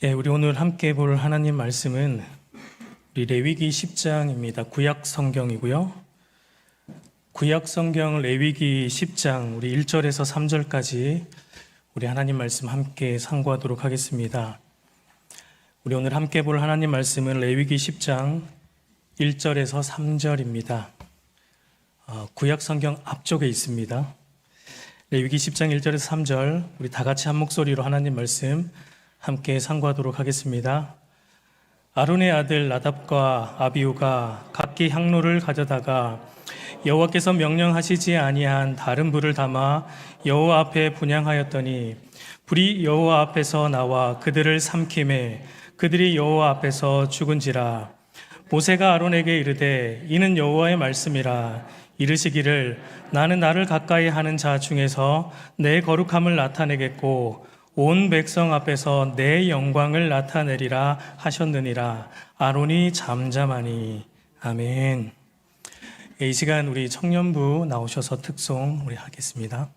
우리 오늘 함께 볼 하나님 말씀은 우리 레위기 10장입니다. 구약 성경이고요. 구약 성경 레위기 10장 우리 1절에서 3절까지 우리 하나님 말씀 함께 상고하도록 하겠습니다. 우리 오늘 함께 볼 하나님 말씀은 레위기 10장 1절에서 3절입니다. 구약 성경 앞쪽에 있습니다. 레위기 10장 1절에서 3절 우리 다 같이 한 목소리로 하나님 말씀 함께 상고하도록 하겠습니다. 아론의 아들 나답과 아비후가 각기 향로를 가져다가 여호와께서 명령하시지 아니한 다른 불을 담아 여호와 앞에 분향하였더니 불이 여호와 앞에서 나와 그들을 삼키매 그들이 여호와 앞에서 죽은지라. 모세가 아론에게 이르되 이는 여호와의 말씀이라. 이르시기를 나는 나를 가까이 하는 자 중에서 내 거룩함을 나타내겠고 온 백성 앞에서 내 영광을 나타내리라 하셨느니라. 아론이 잠잠하니. 아멘. 이 시간 우리 청년부 나오셔서 특송 우리 하겠습니다.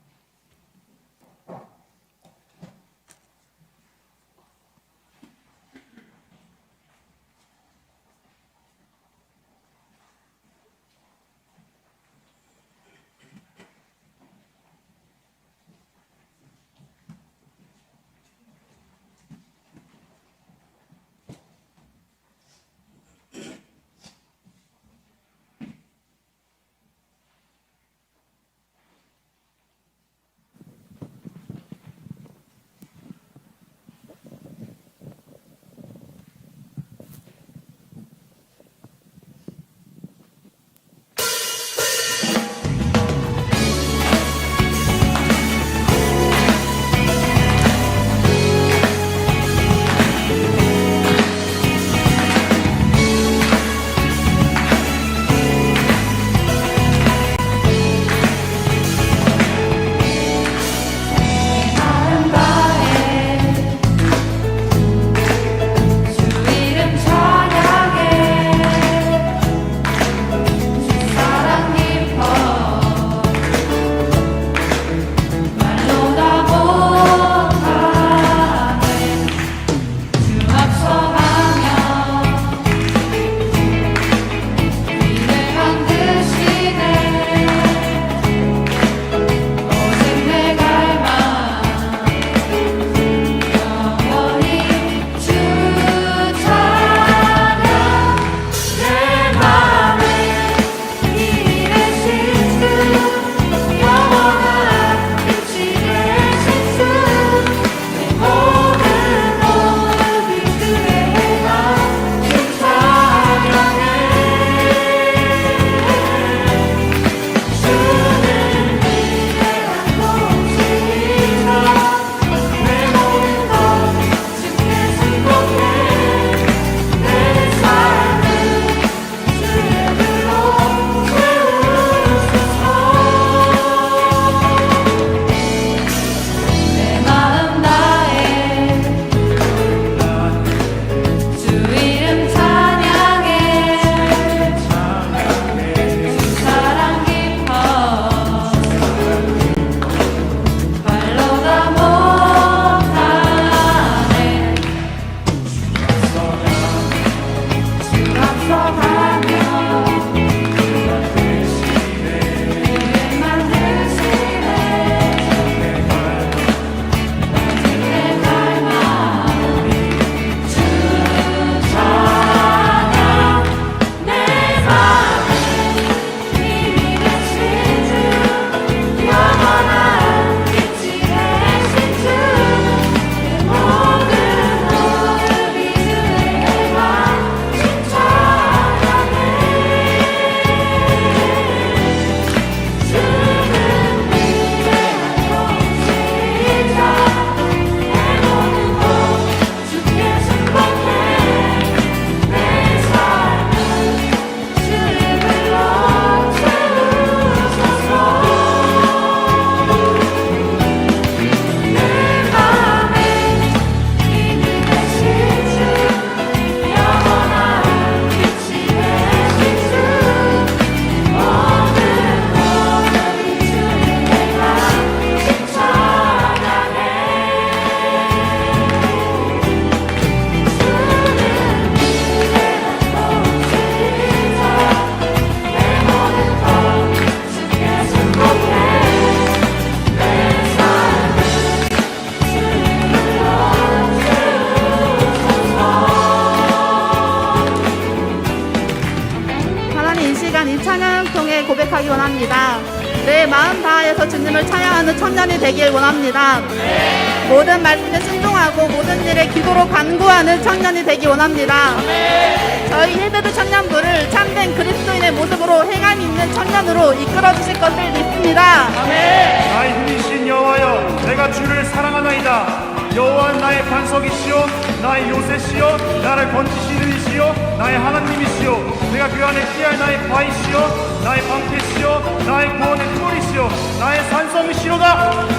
내 마음 다하여서 주님을 찬양하는 청년이 되길 원합니다. 모든 말씀에 순종하고 모든 일에 기도로 간구하는 청년이 되기 원합니다. 저희 힐베드 청년부를 참된 그리스도인의 모습으로 행함 있는 청년으로 이끌어 주실 것을 믿습니다. 나의 힘이신 여호와여, 내가 주를 사랑하나이다. 여호와는 나의 반석이시요 나의 요새시요 나를 건지시는 이시요 나의 하나님이시요 내가 그 안에 피할 나의 바위시요 나의 방패시요 나의 구원의 tú물이시요 나의 산성이시로다.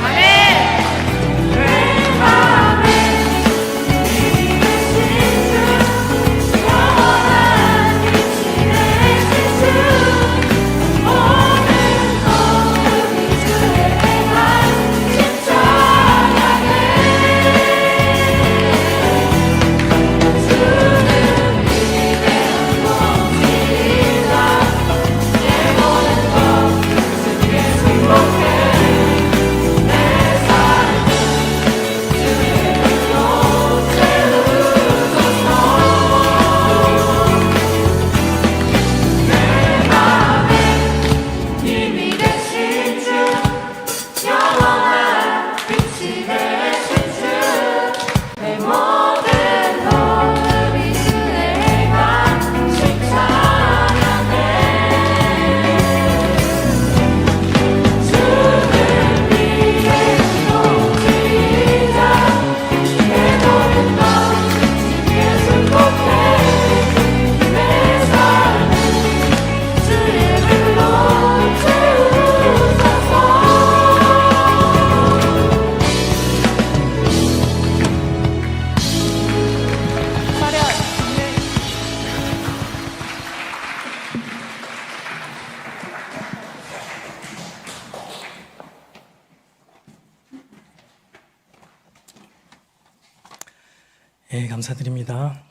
예, 감사드립니다.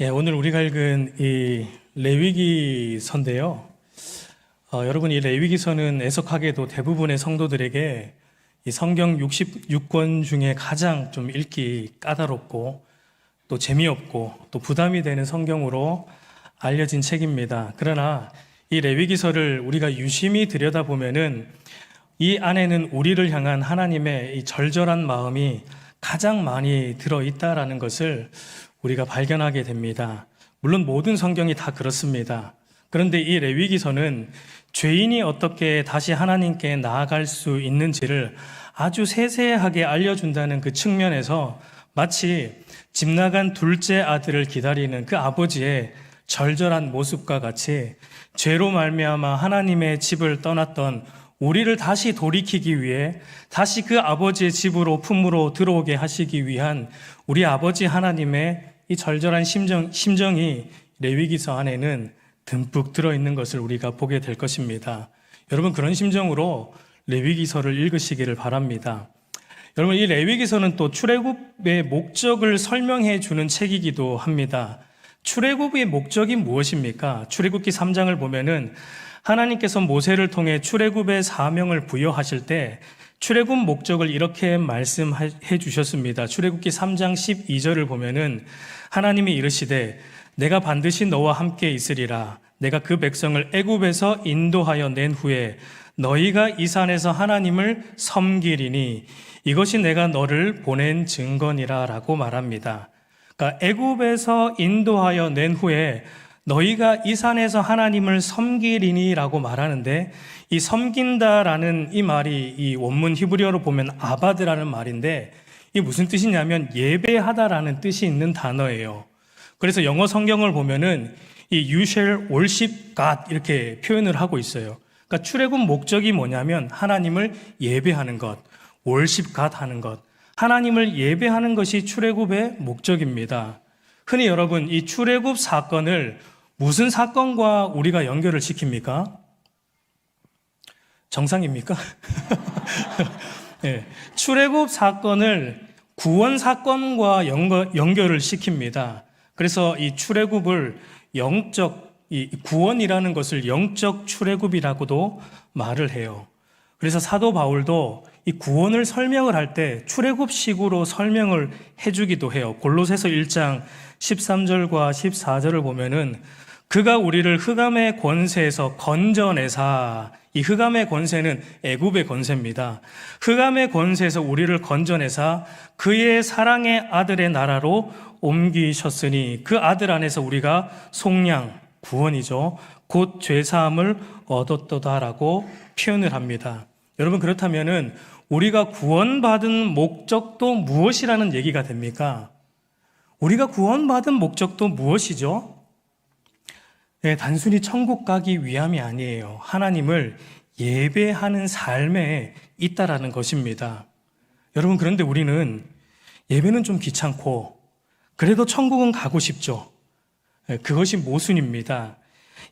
예, 오늘 우리가 읽은 이 레위기서인데요. 여러분, 이 레위기서는 애석하게도 대부분의 성도들에게 이 성경 66권 중에 가장 좀 읽기 까다롭고 또 재미없고 또 부담이 되는 성경으로 알려진 책입니다. 그러나 이 레위기서를 우리가 유심히 들여다보면은 이 안에는 우리를 향한 하나님의 이 절절한 마음이 가장 많이 들어있다라는 것을 우리가 발견하게 됩니다. 물론 모든 성경이 다 그렇습니다. 그런데 이 레위기서는 죄인이 어떻게 다시 하나님께 나아갈 수 있는지를 아주 세세하게 알려준다는 그 측면에서 마치 집 나간 둘째 아들을 기다리는 그 아버지의 절절한 모습과 같이 죄로 말미암아 하나님의 집을 떠났던 우리를 다시 돌이키기 위해 다시 그 아버지의 집으로 품으로 들어오게 하시기 위한 우리 아버지 하나님의 이 절절한 심정이 레위기서 안에는 듬뿍 들어있는 것을 우리가 보게 될 것입니다. 여러분, 그런 심정으로 레위기서를 읽으시기를 바랍니다. 여러분, 이 레위기서는 또 출애굽의 목적을 설명해 주는 책이기도 합니다. 출애굽의 목적이 무엇입니까? 출애굽기 3장을 보면은 하나님께서 모세를 통해 출애굽의 사명을 부여하실 때 출애굽 목적을 이렇게 말씀해 주셨습니다. 출애굽기 3장 12절을 보면은 하나님이 이르시되 내가 반드시 너와 함께 있으리라. 내가 그 백성을 애굽에서 인도하여 낸 후에 너희가 이 산에서 하나님을 섬기리니 이것이 내가 너를 보낸 증거니라 라고 말합니다. 그러니까 애굽에서 인도하여 낸 후에 너희가 이 산에서 하나님을 섬기리니 라고 말하는데, 이 섬긴다라는 이 말이 이 원문 히브리어로 보면 아바드라는 말인데, 이게 무슨 뜻이냐면 예배하다라는 뜻이 있는 단어예요. 그래서 영어 성경을 보면은 이 you shall worship God 이렇게 표현을 하고 있어요. 그러니까 출애굽 목적이 뭐냐면 하나님을 예배하는 것, worship God 하는 것, 하나님을 예배하는 것이 출애굽의 목적입니다. 흔히 여러분, 이 출애굽 사건을 무슨 사건과 우리가 연결을 시킵니까? 정상입니까? 네, 출애굽 사건을 구원 사건과 연결을 시킵니다. 그래서 이 출애굽을 이 구원이라는 것을 영적 출애굽이라고도 말을 해요. 그래서 사도 바울도 이 구원을 설명을 할 때 출애굽식으로 설명을 해주기도 해요. 골로새서 1장 13절과 14절을 보면은 그가 우리를 흑암의 권세에서 건져내사, 이 흑암의 권세는 애굽의 권세입니다. 흑암의 권세에서 우리를 건져내사 그의 사랑의 아들의 나라로 옮기셨으니 그 아들 안에서 우리가 속량, 구원이죠. 곧 죄사함을 얻었도다라고 표현을 합니다. 여러분, 그렇다면은 우리가 구원받은 목적도 무엇이라는 얘기가 됩니까? 우리가 구원받은 목적도 무엇이죠? 네, 단순히 천국 가기 위함이 아니에요. 하나님을 예배하는 삶에 있다라는 것입니다. 여러분, 그런데 우리는 예배는 좀 귀찮고 그래도 천국은 가고 싶죠. 네, 그것이 모순입니다.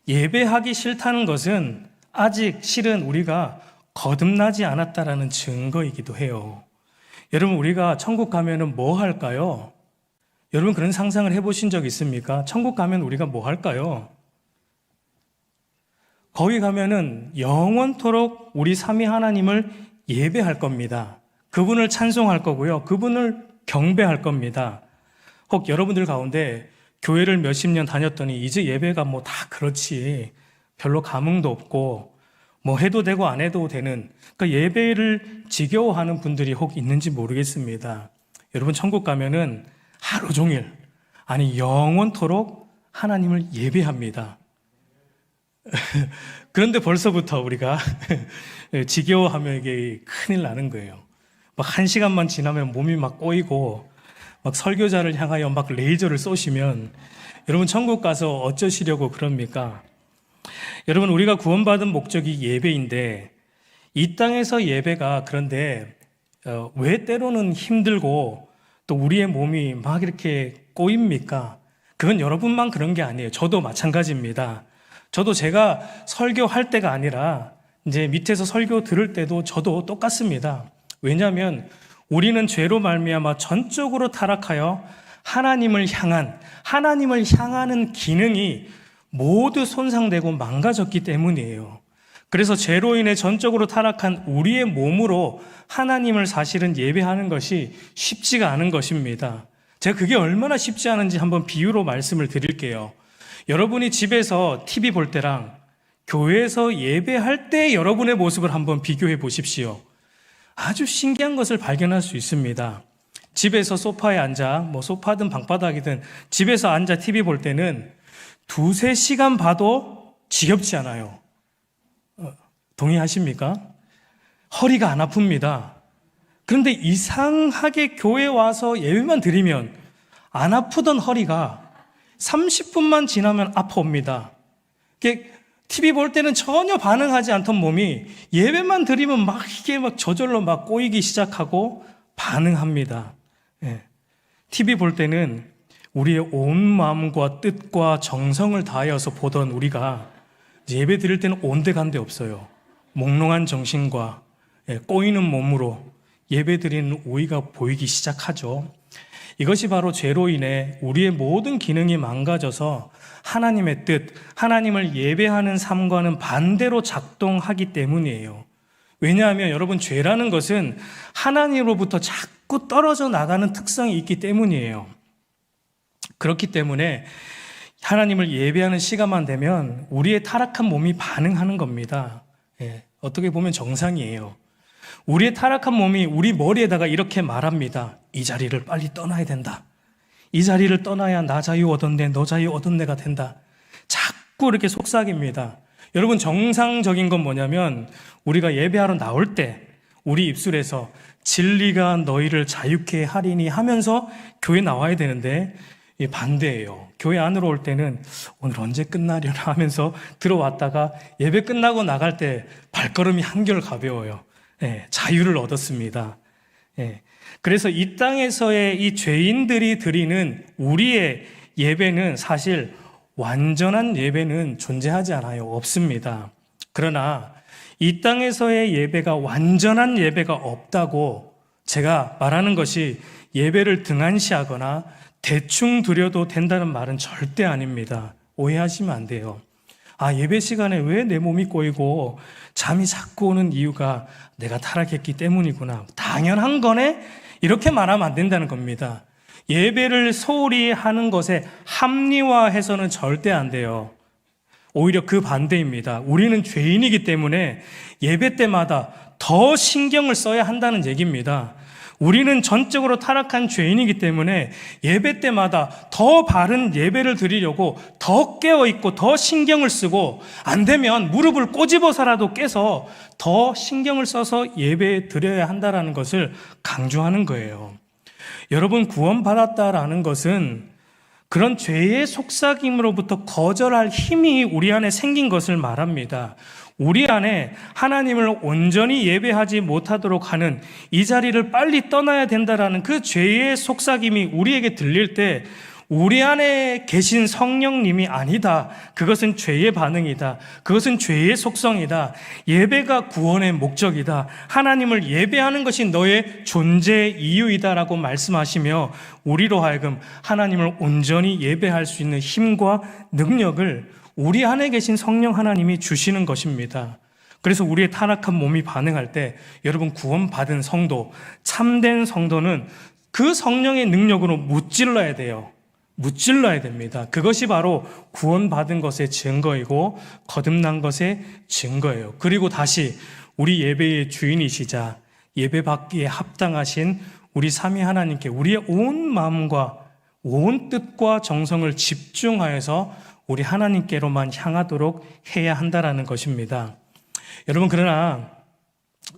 예배하기 싫다는 것은 아직 실은 우리가 거듭나지 않았다라는 증거이기도 해요. 여러분, 우리가 천국 가면은 뭐 할까요? 여러분, 그런 상상을 해보신 적 있습니까? 천국 가면 우리가 뭐 할까요? 거기 가면은 영원토록 우리 삼위 하나님을 예배할 겁니다. 그분을 찬송할 거고요. 그분을 경배할 겁니다. 혹 여러분들 가운데 교회를 몇십 년 다녔더니 이제 예배가 뭐 다 그렇지, 별로 감흥도 없고 뭐 해도 되고 안 해도 되는, 그러니까 예배를 지겨워하는 분들이 혹 있는지 모르겠습니다. 여러분, 천국 가면은 하루 종일, 아니 영원토록 하나님을 예배합니다. 그런데 벌써부터 우리가 지겨워하면 이게 큰일 나는 거예요. 막 1시간만 지나면 몸이 막 꼬이고 막 설교자를 향하여 막 레이저를 쏘시면 여러분, 천국 가서 어쩌시려고 그럽니까? 여러분, 우리가 구원받은 목적이 예배인데 이 땅에서 예배가, 그런데 왜 때로는 힘들고 또 우리의 몸이 막 이렇게 꼬입니까? 그건 여러분만 그런 게 아니에요. 저도 마찬가지입니다. 저도 제가 설교할 때가 아니라 이제 밑에서 설교 들을 때도 저도 똑같습니다. 왜냐하면 우리는 죄로 말미암아 전적으로 타락하여 하나님을 향하는 기능이 모두 손상되고 망가졌기 때문이에요. 그래서 죄로 인해 전적으로 타락한 우리의 몸으로 하나님을 사실은 예배하는 것이 쉽지가 않은 것입니다. 제가 그게 얼마나 쉽지 않은지 한번 비유로 말씀을 드릴게요. 여러분이 집에서 TV 볼 때랑 교회에서 예배할 때 여러분의 모습을 한번 비교해 보십시오. 아주 신기한 것을 발견할 수 있습니다. 집에서 소파에 앉아, 뭐 소파든 방바닥이든 집에서 앉아 TV 볼 때는 2-3시간 봐도 지겹지 않아요. 동의하십니까? 허리가 안 아픕니다. 그런데 이상하게 교회 와서 예배만 드리면 안 아프던 허리가 30분만 지나면 아파옵니다. TV 볼 때는 전혀 반응하지 않던 몸이 예배만 드리면 막 이게 막 저절로 막 꼬이기 시작하고 반응합니다. TV 볼 때는 우리의 온 마음과 뜻과 정성을 다하여서 보던 우리가 예배 드릴 때는 온데간데 없어요. 몽롱한 정신과 꼬이는 몸으로 예배 드리는 우리가 보이기 시작하죠. 이것이 바로 죄로 인해 우리의 모든 기능이 망가져서 하나님의 뜻, 하나님을 예배하는 삶과는 반대로 작동하기 때문이에요. 왜냐하면 여러분, 죄라는 것은 하나님으로부터 자꾸 떨어져 나가는 특성이 있기 때문이에요. 그렇기 때문에 하나님을 예배하는 시간만 되면 우리의 타락한 몸이 반응하는 겁니다. 어떻게 보면 정상이에요. 우리의 타락한 몸이 우리 머리에다가 이렇게 말합니다. 이 자리를 빨리 떠나야 된다. 이 자리를 떠나야 나 자유 얻었네, 너 자유 얻었네가 된다. 자꾸 이렇게 속삭입니다. 여러분, 정상적인 건 뭐냐면 우리가 예배하러 나올 때 우리 입술에서 진리가 너희를 자유케 하리니 하면서 교회 나와야 되는데 반대예요. 교회 안으로 올 때는 오늘 언제 끝나려나 하면서 들어왔다가 예배 끝나고 나갈 때 발걸음이 한결 가벼워요. 자유를 얻었습니다. 그래서 이 땅에서의 이 죄인들이 드리는 우리의 예배는 사실 완전한 예배는 존재하지 않아요. 없습니다. 그러나 이 땅에서의 예배가 완전한 예배가 없다고 제가 말하는 것이 예배를 등한시하거나 대충 드려도 된다는 말은 절대 아닙니다. 오해하시면 안 돼요. 아, 예배 시간에 왜 내 몸이 꼬이고 잠이 자꾸 오는 이유가 내가 타락했기 때문이구나. 당연한 거네? 이렇게 말하면 안 된다는 겁니다. 예배를 소홀히 하는 것에 합리화해서는 절대 안 돼요. 오히려 그 반대입니다. 우리는 죄인이기 때문에 예배 때마다 더 신경을 써야 한다는 얘기입니다. 우리는 전적으로 타락한 죄인이기 때문에 예배 때마다 더 바른 예배를 드리려고 더 깨어있고 더 신경을 쓰고, 안 되면 무릎을 꼬집어서라도 깨서 더 신경을 써서 예배 드려야 한다는 것을 강조하는 거예요. 여러분, 구원받았다라는 것은 그런 죄의 속삭임으로부터 거절할 힘이 우리 안에 생긴 것을 말합니다. 우리 안에 하나님을 온전히 예배하지 못하도록 하는 이 자리를 빨리 떠나야 된다라는 그 죄의 속삭임이 우리에게 들릴 때 우리 안에 계신 성령님이 아니다. 그것은 죄의 반응이다. 그것은 죄의 속성이다. 예배가 구원의 목적이다. 하나님을 예배하는 것이 너의 존재 이유이다라고 말씀하시며 우리로 하여금 하나님을 온전히 예배할 수 있는 힘과 능력을 우리 안에 계신 성령 하나님이 주시는 것입니다. 그래서 우리의 타락한 몸이 반응할 때 여러분, 구원받은 성도, 참된 성도는 그 성령의 능력으로 무찔러야 돼요. 무찔러야 됩니다. 그것이 바로 구원받은 것의 증거이고 거듭난 것의 증거예요. 그리고 다시 우리 예배의 주인이시자 예배받기에 합당하신 우리 삼위 하나님께 우리의 온 마음과 온 뜻과 정성을 집중하여서 우리 하나님께로만 향하도록 해야 한다라는 것입니다. 여러분, 그러나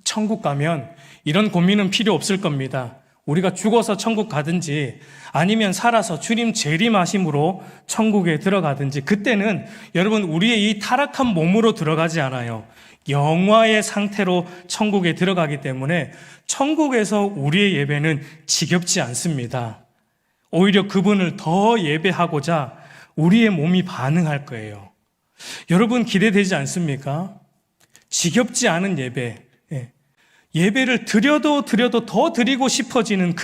천국 가면 이런 고민은 필요 없을 겁니다. 우리가 죽어서 천국 가든지 아니면 살아서 주님 재림하심으로 천국에 들어가든지, 그때는 여러분 우리의 이 타락한 몸으로 들어가지 않아요. 영화의 상태로 천국에 들어가기 때문에 천국에서 우리의 예배는 지겹지 않습니다. 오히려 그분을 더 예배하고자 우리의 몸이 반응할 거예요. 여러분, 기대되지 않습니까? 지겹지 않은 예배, 예배를 드려도 더 드리고 싶어지는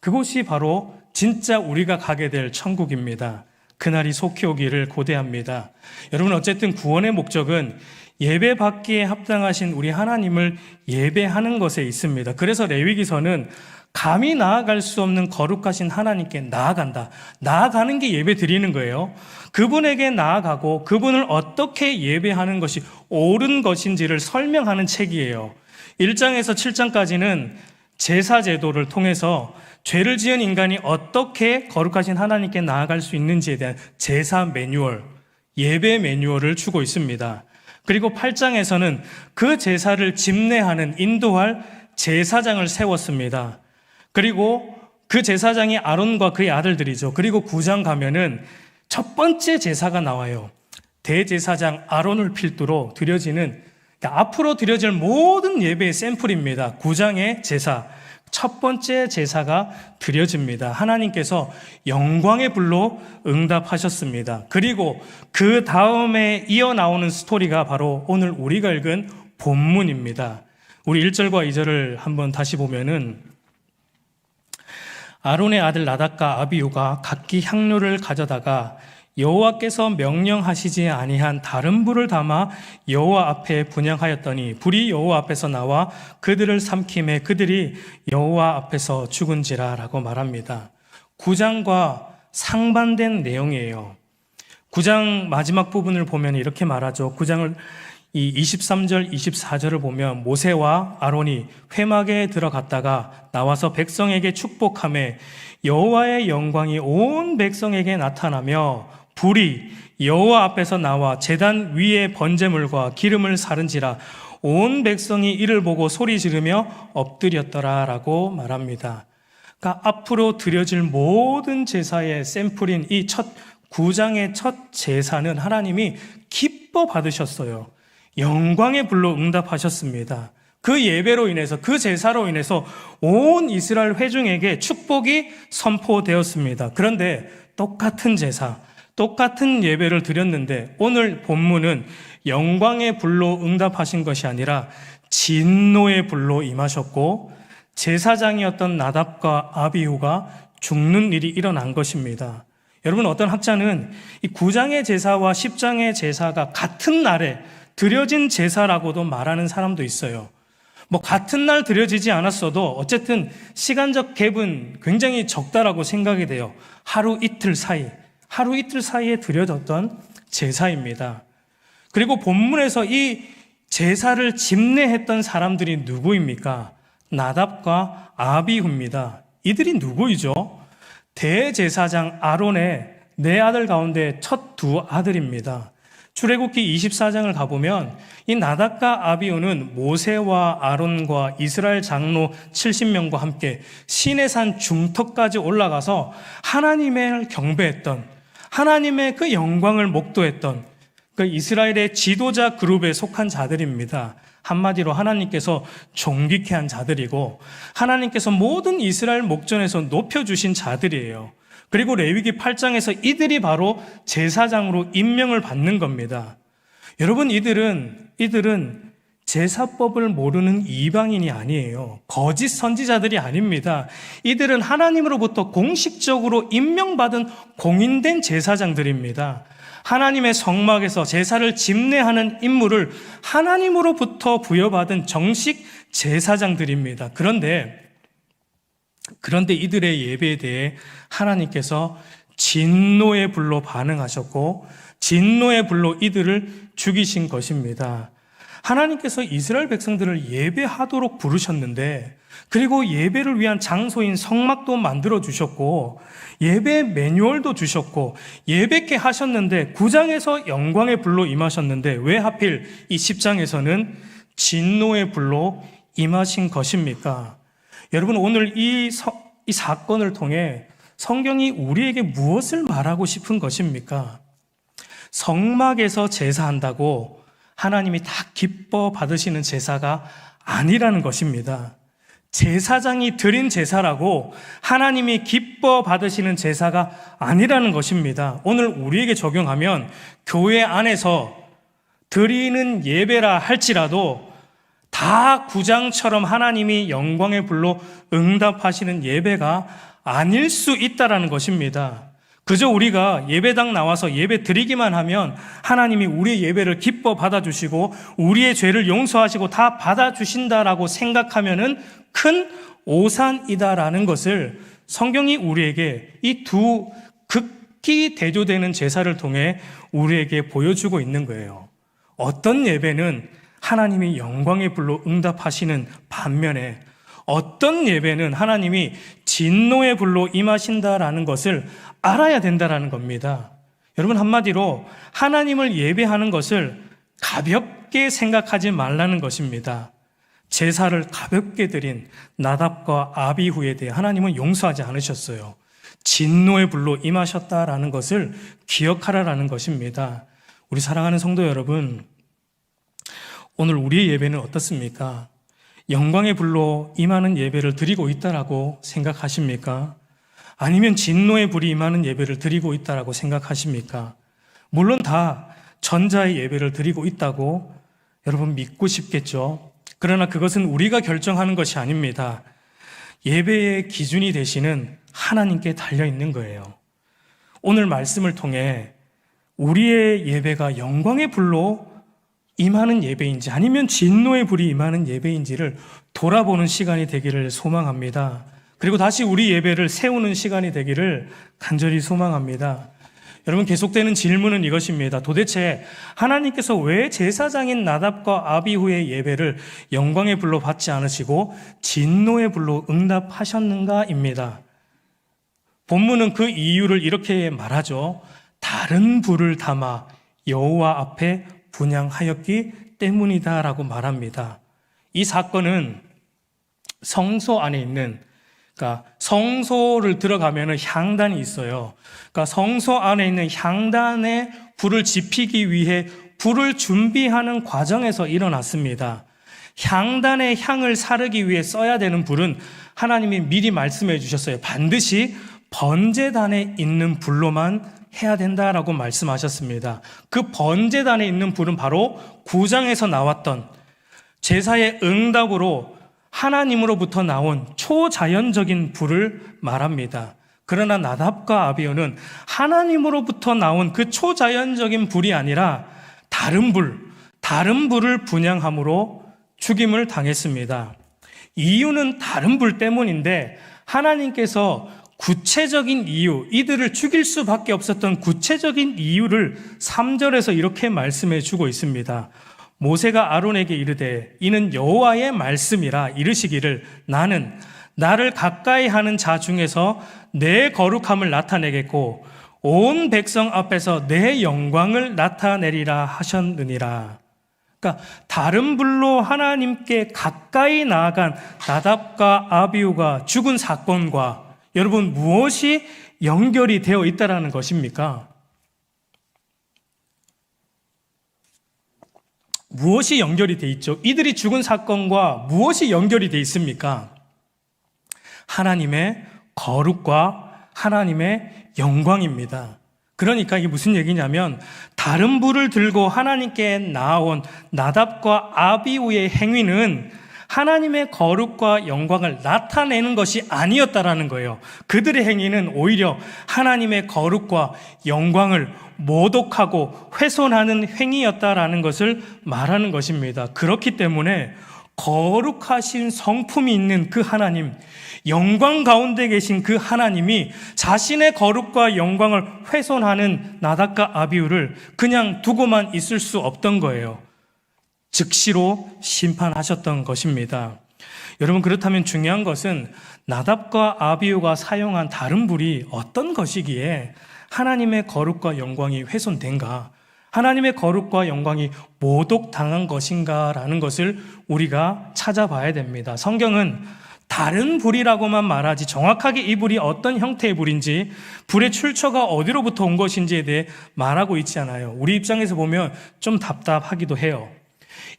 그곳이 바로 진짜 우리가 가게 될 천국입니다. 그날이 속히 오기를 고대합니다. 여러분, 어쨌든 구원의 목적은 예배 받기에 합당하신 우리 하나님을 예배하는 것에 있습니다. 그래서 레위기서는 감히 나아갈 수 없는 거룩하신 하나님께 나아간다. 나아가는 게 예배 드리는 거예요. 그분에게 나아가고 그분을 어떻게 예배하는 것이 옳은 것인지를 설명하는 책이에요. 1장에서 7장까지는 제사 제도를 통해서 죄를 지은 인간이 어떻게 거룩하신 하나님께 나아갈 수 있는지에 대한 제사 매뉴얼, 예배 매뉴얼을 주고 있습니다. 그리고 8장에서는 그 제사를 집례하는, 인도할 제사장을 세웠습니다. 그리고 그 제사장이 아론과 그의 아들들이죠. 그리고 9장 가면은 첫 번째 제사가 나와요. 대제사장 아론을 필두로 드려지는, 앞으로 드려질 모든 예배의 샘플입니다. 9장의 제사, 첫 번째 제사가 드려집니다. 하나님께서 영광의 불로 응답하셨습니다. 그리고 그 다음에 이어나오는 스토리가 바로 오늘 우리가 읽은 본문입니다. 우리 1절과 2절을 한번 다시 보면은, 아론의 아들 나답과 아비후가 각기 향료를 가져다가 여호와께서 명령하시지 아니한 다른 불을 담아 여호와 앞에 분향하였더니 불이 여호와 앞에서 나와 그들을 삼킴에 그들이 여호와 앞에서 죽은지라 라고 말합니다. 9장과 상반된 내용이에요. 9장 마지막 부분을 보면 이렇게 말하죠. 9장을 이 23절, 24절을 보면 모세와 아론이 회막에 들어갔다가 나와서 백성에게 축복하며 여호와의 영광이 온 백성에게 나타나며 불이 여호와 앞에서 나와 제단 위에 번제물과 기름을 사른지라 온 백성이 이를 보고 소리 지르며 엎드렸더라라고 말합니다. 그러니까 앞으로 드려질 모든 제사의 샘플인 이 9장의 첫 제사는 하나님이 기뻐 받으셨어요. 영광의 불로 응답하셨습니다. 그 예배로 인해서, 그 제사로 인해서 온 이스라엘 회중에게 축복이 선포되었습니다. 그런데 똑같은 제사, 똑같은 예배를 드렸는데 오늘 본문은 영광의 불로 응답하신 것이 아니라 진노의 불로 임하셨고 제사장이었던 나답과 아비후가 죽는 일이 일어난 것입니다. 여러분, 어떤 학자는 이 9장의 제사와 10장의 제사가 같은 날에 드려진 제사라고도 말하는 사람도 있어요. 뭐 같은 날 드려지지 않았어도 어쨌든 시간적 갭은 굉장히 적다라고 생각이 돼요. 하루 이틀 사이에 드려졌던 제사입니다. 그리고 본문에서 이 제사를 집례했던 사람들이 누구입니까? 나답과 아비후입니다. 이들이 누구이죠? 대제사장 아론의 네 아들 가운데 첫 두 아들입니다. 출애굽기 24장을 가보면 이 나답과 아비후는 모세와 아론과 이스라엘 장로 70명과 함께 시내산 중턱까지 올라가서 하나님을 경배했던, 하나님의 그 영광을 목도했던 그 이스라엘의 지도자 그룹에 속한 자들입니다. 한마디로 하나님께서 존귀케 한 자들이고 하나님께서 모든 이스라엘 목전에서 높여주신 자들이에요. 그리고 레위기 8장에서 이들이 바로 제사장으로 임명을 받는 겁니다. 여러분, 이들은 제사법을 모르는 이방인이 아니에요. 거짓 선지자들이 아닙니다. 이들은 하나님으로부터 공식적으로 임명받은 공인된 제사장들입니다. 하나님의 성막에서 제사를 집례하는 임무를 하나님으로부터 부여받은 정식 제사장들입니다. 그런데 이들의 예배에 대해 하나님께서 진노의 불로 반응하셨고 진노의 불로 이들을 죽이신 것입니다. 하나님께서 이스라엘 백성들을 예배하도록 부르셨는데, 그리고 예배를 위한 장소인 성막도 만들어 주셨고 예배 매뉴얼도 주셨고 예배케 하셨는데 9장에서 영광의 불로 임하셨는데 왜 하필 이 10장에서는 진노의 불로 임하신 것입니까? 여러분, 오늘 이 사건을 통해 성경이 우리에게 무엇을 말하고 싶은 것입니까? 성막에서 제사한다고 하나님이 다 기뻐 받으시는 제사가 아니라는 것입니다. 제사장이 드린 제사라고 하나님이 기뻐 받으시는 제사가 아니라는 것입니다. 오늘 우리에게 적용하면 교회 안에서 드리는 예배라 할지라도 다 9장처럼 하나님이 영광의 불로 응답하시는 예배가 아닐 수 있다라는 것입니다. 그저 우리가 예배당 나와서 예배 드리기만 하면 하나님이 우리의 예배를 기뻐 받아주시고 우리의 죄를 용서하시고 다 받아주신다라고 생각하면은 큰 오산이다라는 것을 성경이 우리에게 이 두 극히 대조되는 제사를 통해 우리에게 보여주고 있는 거예요. 어떤 예배는 하나님이 영광의 불로 응답하시는 반면에 어떤 예배는 하나님이 진노의 불로 임하신다라는 것을 알아야 된다라는 겁니다. 여러분, 한마디로 하나님을 예배하는 것을 가볍게 생각하지 말라는 것입니다. 제사를 가볍게 드린 나답과 아비후에 대해 하나님은 용서하지 않으셨어요. 진노의 불로 임하셨다라는 것을 기억하라라는 것입니다. 우리 사랑하는 성도 여러분, 오늘 우리의 예배는 어떻습니까? 영광의 불로 임하는 예배를 드리고 있다라고 생각하십니까? 아니면 진노의 불이 임하는 예배를 드리고 있다라고 생각하십니까? 물론 다 전자의 예배를 드리고 있다고 여러분 믿고 싶겠죠. 그러나 그것은 우리가 결정하는 것이 아닙니다. 예배의 기준이 되시는 하나님께 달려있는 거예요. 오늘 말씀을 통해 우리의 예배가 영광의 불로 임하는 예배인지 아니면 진노의 불이 임하는 예배인지를 돌아보는 시간이 되기를 소망합니다. 그리고 다시 우리 예배를 세우는 시간이 되기를 간절히 소망합니다. 여러분, 계속되는 질문은 이것입니다. 도대체 하나님께서 왜 제사장인 나답과 아비후의 예배를 영광의 불로 받지 않으시고 진노의 불로 응답하셨는가입니다. 본문은 그 이유를 이렇게 말하죠. 다른 불을 담아 여호와 앞에 분향하였기 때문이다라고 말합니다. 이 사건은 성소 안에 있는, 그러니까 성소를 들어가면 향단이 있어요. 그러니까 성소 안에 있는 향단에 불을 지피기 위해 불을 준비하는 과정에서 일어났습니다. 향단의 향을 사르기 위해 써야 되는 불은 하나님이 미리 말씀해 주셨어요. 반드시 번제단에 있는 불로만 해야 된다라고 말씀하셨습니다. 그 번제단에 있는 불은 바로 9장에서 나왔던 제사의 응답으로 하나님으로부터 나온 초자연적인 불을 말합니다. 그러나 나답과 아비후는 하나님으로부터 나온 그 초자연적인 불이 아니라 다른 불을 분향함으로 죽임을 당했습니다. 이유는 다른 불 때문인데 하나님께서 구체적인 이유, 이들을 죽일 수밖에 없었던 구체적인 이유를 3절에서 이렇게 말씀해 주고 있습니다. 모세가 아론에게 이르되 이는 여호와의 말씀이라 이르시기를 나는 나를 가까이 하는 자 중에서 내 거룩함을 나타내겠고 온 백성 앞에서 내 영광을 나타내리라 하셨느니라. 그러니까 다른 불로 하나님께 가까이 나아간 나답과 아비후가 죽은 사건과 여러분 무엇이 연결이 되어 있다라는 것입니까? 무엇이 연결이 되어 있죠? 이들이 죽은 사건과 무엇이 연결이 되어 있습니까? 하나님의 거룩과 하나님의 영광입니다. 그러니까 이게 무슨 얘기냐면 다른 불을 들고 하나님께 나아온 나답과 아비후의 행위는 하나님의 거룩과 영광을 나타내는 것이 아니었다라는 거예요. 그들의 행위는 오히려 하나님의 거룩과 영광을 모독하고 훼손하는 행위였다라는 것을 말하는 것입니다. 그렇기 때문에 거룩하신 성품이 있는 그 하나님, 영광 가운데 계신 그 하나님이 자신의 거룩과 영광을 훼손하는 나답과 아비후를 그냥 두고만 있을 수 없던 거예요. 즉시로 심판하셨던 것입니다. 여러분, 그렇다면 중요한 것은 나답과 아비후가 사용한 다른 불이 어떤 것이기에 하나님의 거룩과 영광이 훼손된가? 하나님의 거룩과 영광이 모독당한 것인가라는 것을 우리가 찾아봐야 됩니다. 성경은 다른 불이라고만 말하지 정확하게 이 불이 어떤 형태의 불인지, 불의 출처가 어디로부터 온 것인지에 대해 말하고 있지 않아요. 우리 입장에서 보면 좀 답답하기도 해요.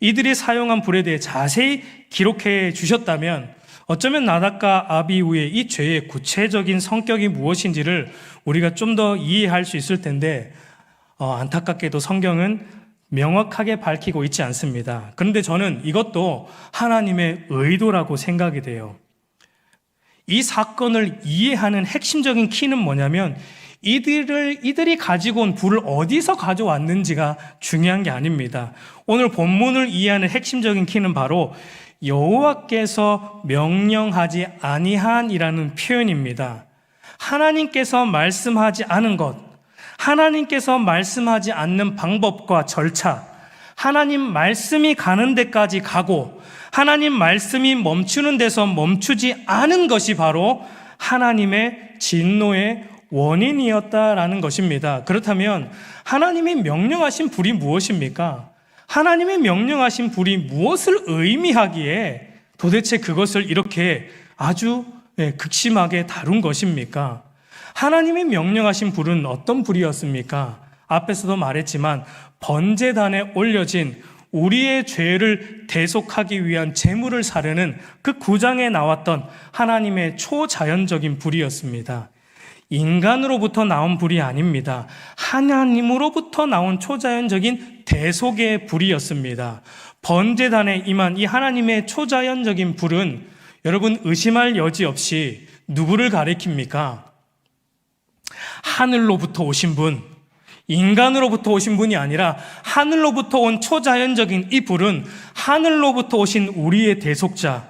이들이 사용한 불에 대해 자세히 기록해 주셨다면 어쩌면 나답과 아비후의 이 죄의 구체적인 성격이 무엇인지를 우리가 좀 더 이해할 수 있을 텐데 안타깝게도 성경은 명확하게 밝히고 있지 않습니다. 그런데 저는 이것도 하나님의 의도라고 생각이 돼요. 이 사건을 이해하는 핵심적인 키는 뭐냐면 이들이 가지고 온 불을 어디서 가져왔는지가 중요한 게 아닙니다. 오늘 본문을 이해하는 핵심적인 키는 바로 여호와께서 명령하지 아니한이라는 표현입니다. 하나님께서 말씀하지 않은 것, 하나님께서 말씀하지 않는 방법과 절차, 하나님 말씀이 가는 데까지 가고 하나님 말씀이 멈추는 데서 멈추지 않은 것이 바로 하나님의 진노의 원인이었다라는 것입니다. 그렇다면 하나님이 명령하신 불이 무엇입니까? 하나님의 명령하신 불이 무엇을 의미하기에 도대체 그것을 이렇게 아주 극심하게 다룬 것입니까? 하나님이 명령하신 불은 어떤 불이었습니까? 앞에서도 말했지만 번제단에 올려진 우리의 죄를 대속하기 위한 제물을 사르는 그 9장에 나왔던 하나님의 초자연적인 불이었습니다. 인간으로부터 나온 불이 아닙니다. 하나님으로부터 나온 초자연적인 대속의 불이었습니다. 번제단에 임한 이 하나님의 초자연적인 불은 여러분 의심할 여지 없이 누구를 가리킵니까? 하늘로부터 오신 분, 인간으로부터 오신 분이 아니라 하늘로부터 온 초자연적인 이 불은 하늘로부터 오신 우리의 대속자,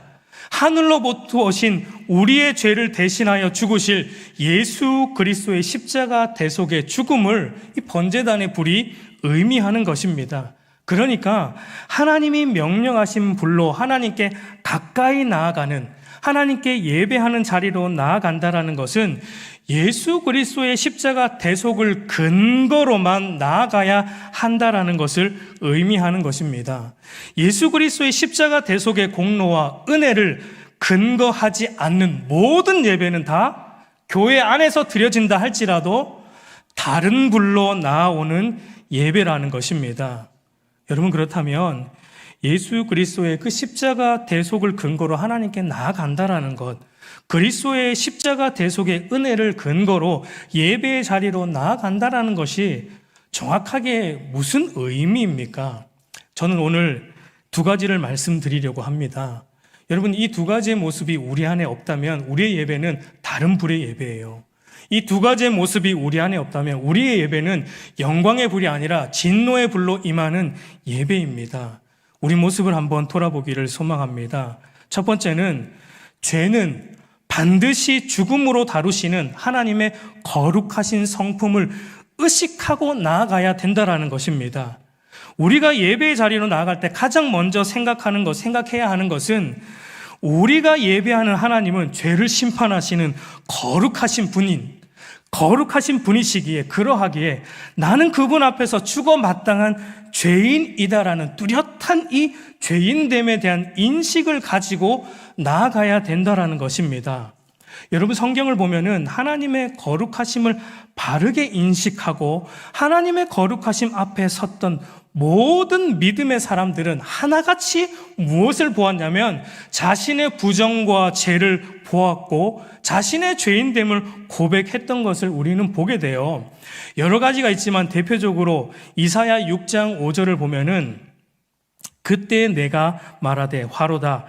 하늘로부터 오신 우리의 죄를 대신하여 죽으실 예수 그리스도의 십자가 대속의 죽음을 이 번제단의 불이 의미하는 것입니다. 그러니까 하나님이 명령하신 불로 하나님께 가까이 나아가는, 하나님께 예배하는 자리로 나아간다라는 것은 예수 그리스도의 십자가 대속을 근거로만 나아가야 한다라는 것을 의미하는 것입니다. 예수 그리스도의 십자가 대속의 공로와 은혜를 근거하지 않는 모든 예배는 다 교회 안에서 드려진다 할지라도 다른 불로 나아오는 예배라는 것입니다. 여러분, 그렇다면 예수 그리스도의 그 십자가 대속을 근거로 하나님께 나아간다라는 것, 그리스도의 십자가 대속의 은혜를 근거로 예배의 자리로 나아간다라는 것이 정확하게 무슨 의미입니까? 저는 오늘 두 가지를 말씀드리려고 합니다. 여러분, 이 두 가지의 모습이 우리 안에 없다면 우리의 예배는 다른 불의 예배예요. 이 두 가지의 모습이 우리 안에 없다면 우리의 예배는 영광의 불이 아니라 진노의 불로 임하는 예배입니다. 우리 모습을 한번 돌아보기를 소망합니다. 첫 번째는 죄는 반드시 죽음으로 다루시는 하나님의 거룩하신 성품을 의식하고 나아가야 된다는 것입니다. 우리가 예배의 자리로 나아갈 때 가장 먼저 생각해야 하는 것은 우리가 예배하는 하나님은 죄를 심판하시는 거룩하신 분이시기에 그러하기에 나는 그분 앞에서 죽어 마땅한 죄인이다라는 뚜렷한 이 죄인됨에 대한 인식을 가지고 나아가야 된다라는 것입니다. 여러분 성경을 보면은 하나님의 거룩하심을 바르게 인식하고 하나님의 거룩하심 앞에 섰던 모든 믿음의 사람들은 하나같이 무엇을 보았냐면 자신의 부정과 죄를 보았고 자신의 죄인됨을 고백했던 것을 우리는 보게 돼요. 여러 가지가 있지만 대표적으로 이사야 6장 5절을 보면은 그때 내가 말하되 화로다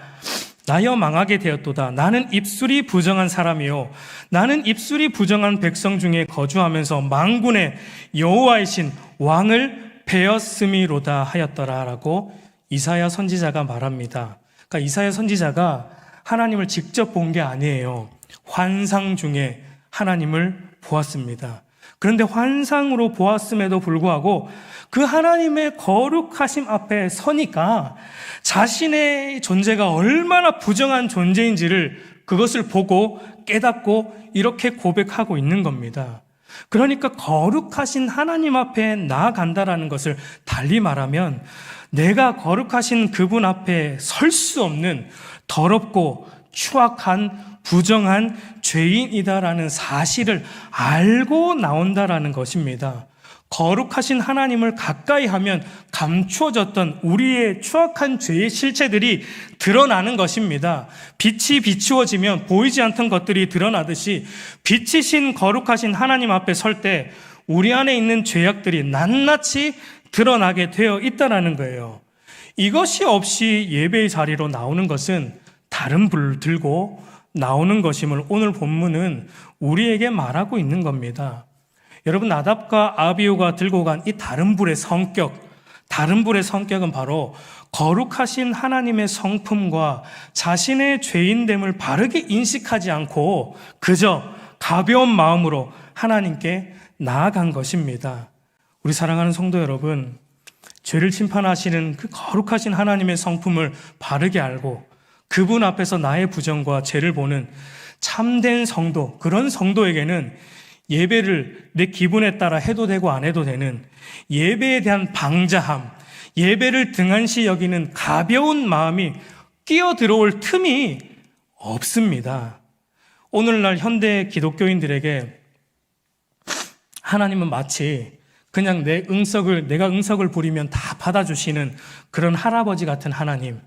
나여 망하게 되었도다. 나는 입술이 부정한 사람이요 나는 입술이 부정한 백성 중에 거주하면서 만군의 여호와이신 왕을 베었음이로다 하였더라라고 이사야 선지자가 말합니다. 그러니까 이사야 선지자가 하나님을 직접 본 게 아니에요. 환상 중에 하나님을 보았습니다. 그런데 환상으로 보았음에도 불구하고 그 하나님의 거룩하심 앞에 서니까 자신의 존재가 얼마나 부정한 존재인지를 그것을 보고 깨닫고 이렇게 고백하고 있는 겁니다. 그러니까 거룩하신 하나님 앞에 나아간다라는 것을 달리 말하면 내가 거룩하신 그분 앞에 설 수 없는 더럽고 추악한 부정한 죄인이다라는 사실을 알고 나온다라는 것입니다. 거룩하신 하나님을 가까이 하면 감추어졌던 우리의 추악한 죄의 실체들이 드러나는 것입니다. 빛이 비추어지면 보이지 않던 것들이 드러나듯이 빛이신 거룩하신 하나님 앞에 설 때 우리 안에 있는 죄악들이 낱낱이 드러나게 되어 있다는 거예요. 이것이 없이 예배의 자리로 나오는 것은 다른 불을 들고 나오는 것임을 오늘 본문은 우리에게 말하고 있는 겁니다. 여러분 나답과 아비후가 들고 간 이 다른 불의 성격은 바로 거룩하신 하나님의 성품과 자신의 죄인됨을 바르게 인식하지 않고 그저 가벼운 마음으로 하나님께 나아간 것입니다. 우리 사랑하는 성도 여러분, 죄를 심판하시는 그 거룩하신 하나님의 성품을 바르게 알고 그분 앞에서 나의 부정과 죄를 보는 참된 성도, 그런 성도에게는 예배를 내 기분에 따라 해도 되고 안 해도 되는 예배에 대한 방자함, 예배를 등한시 여기는 가벼운 마음이 끼어 들어올 틈이 없습니다. 오늘날 현대 기독교인들에게 하나님은 마치 그냥 내가 응석을 부리면 다 받아주시는 그런 할아버지 같은 하나님,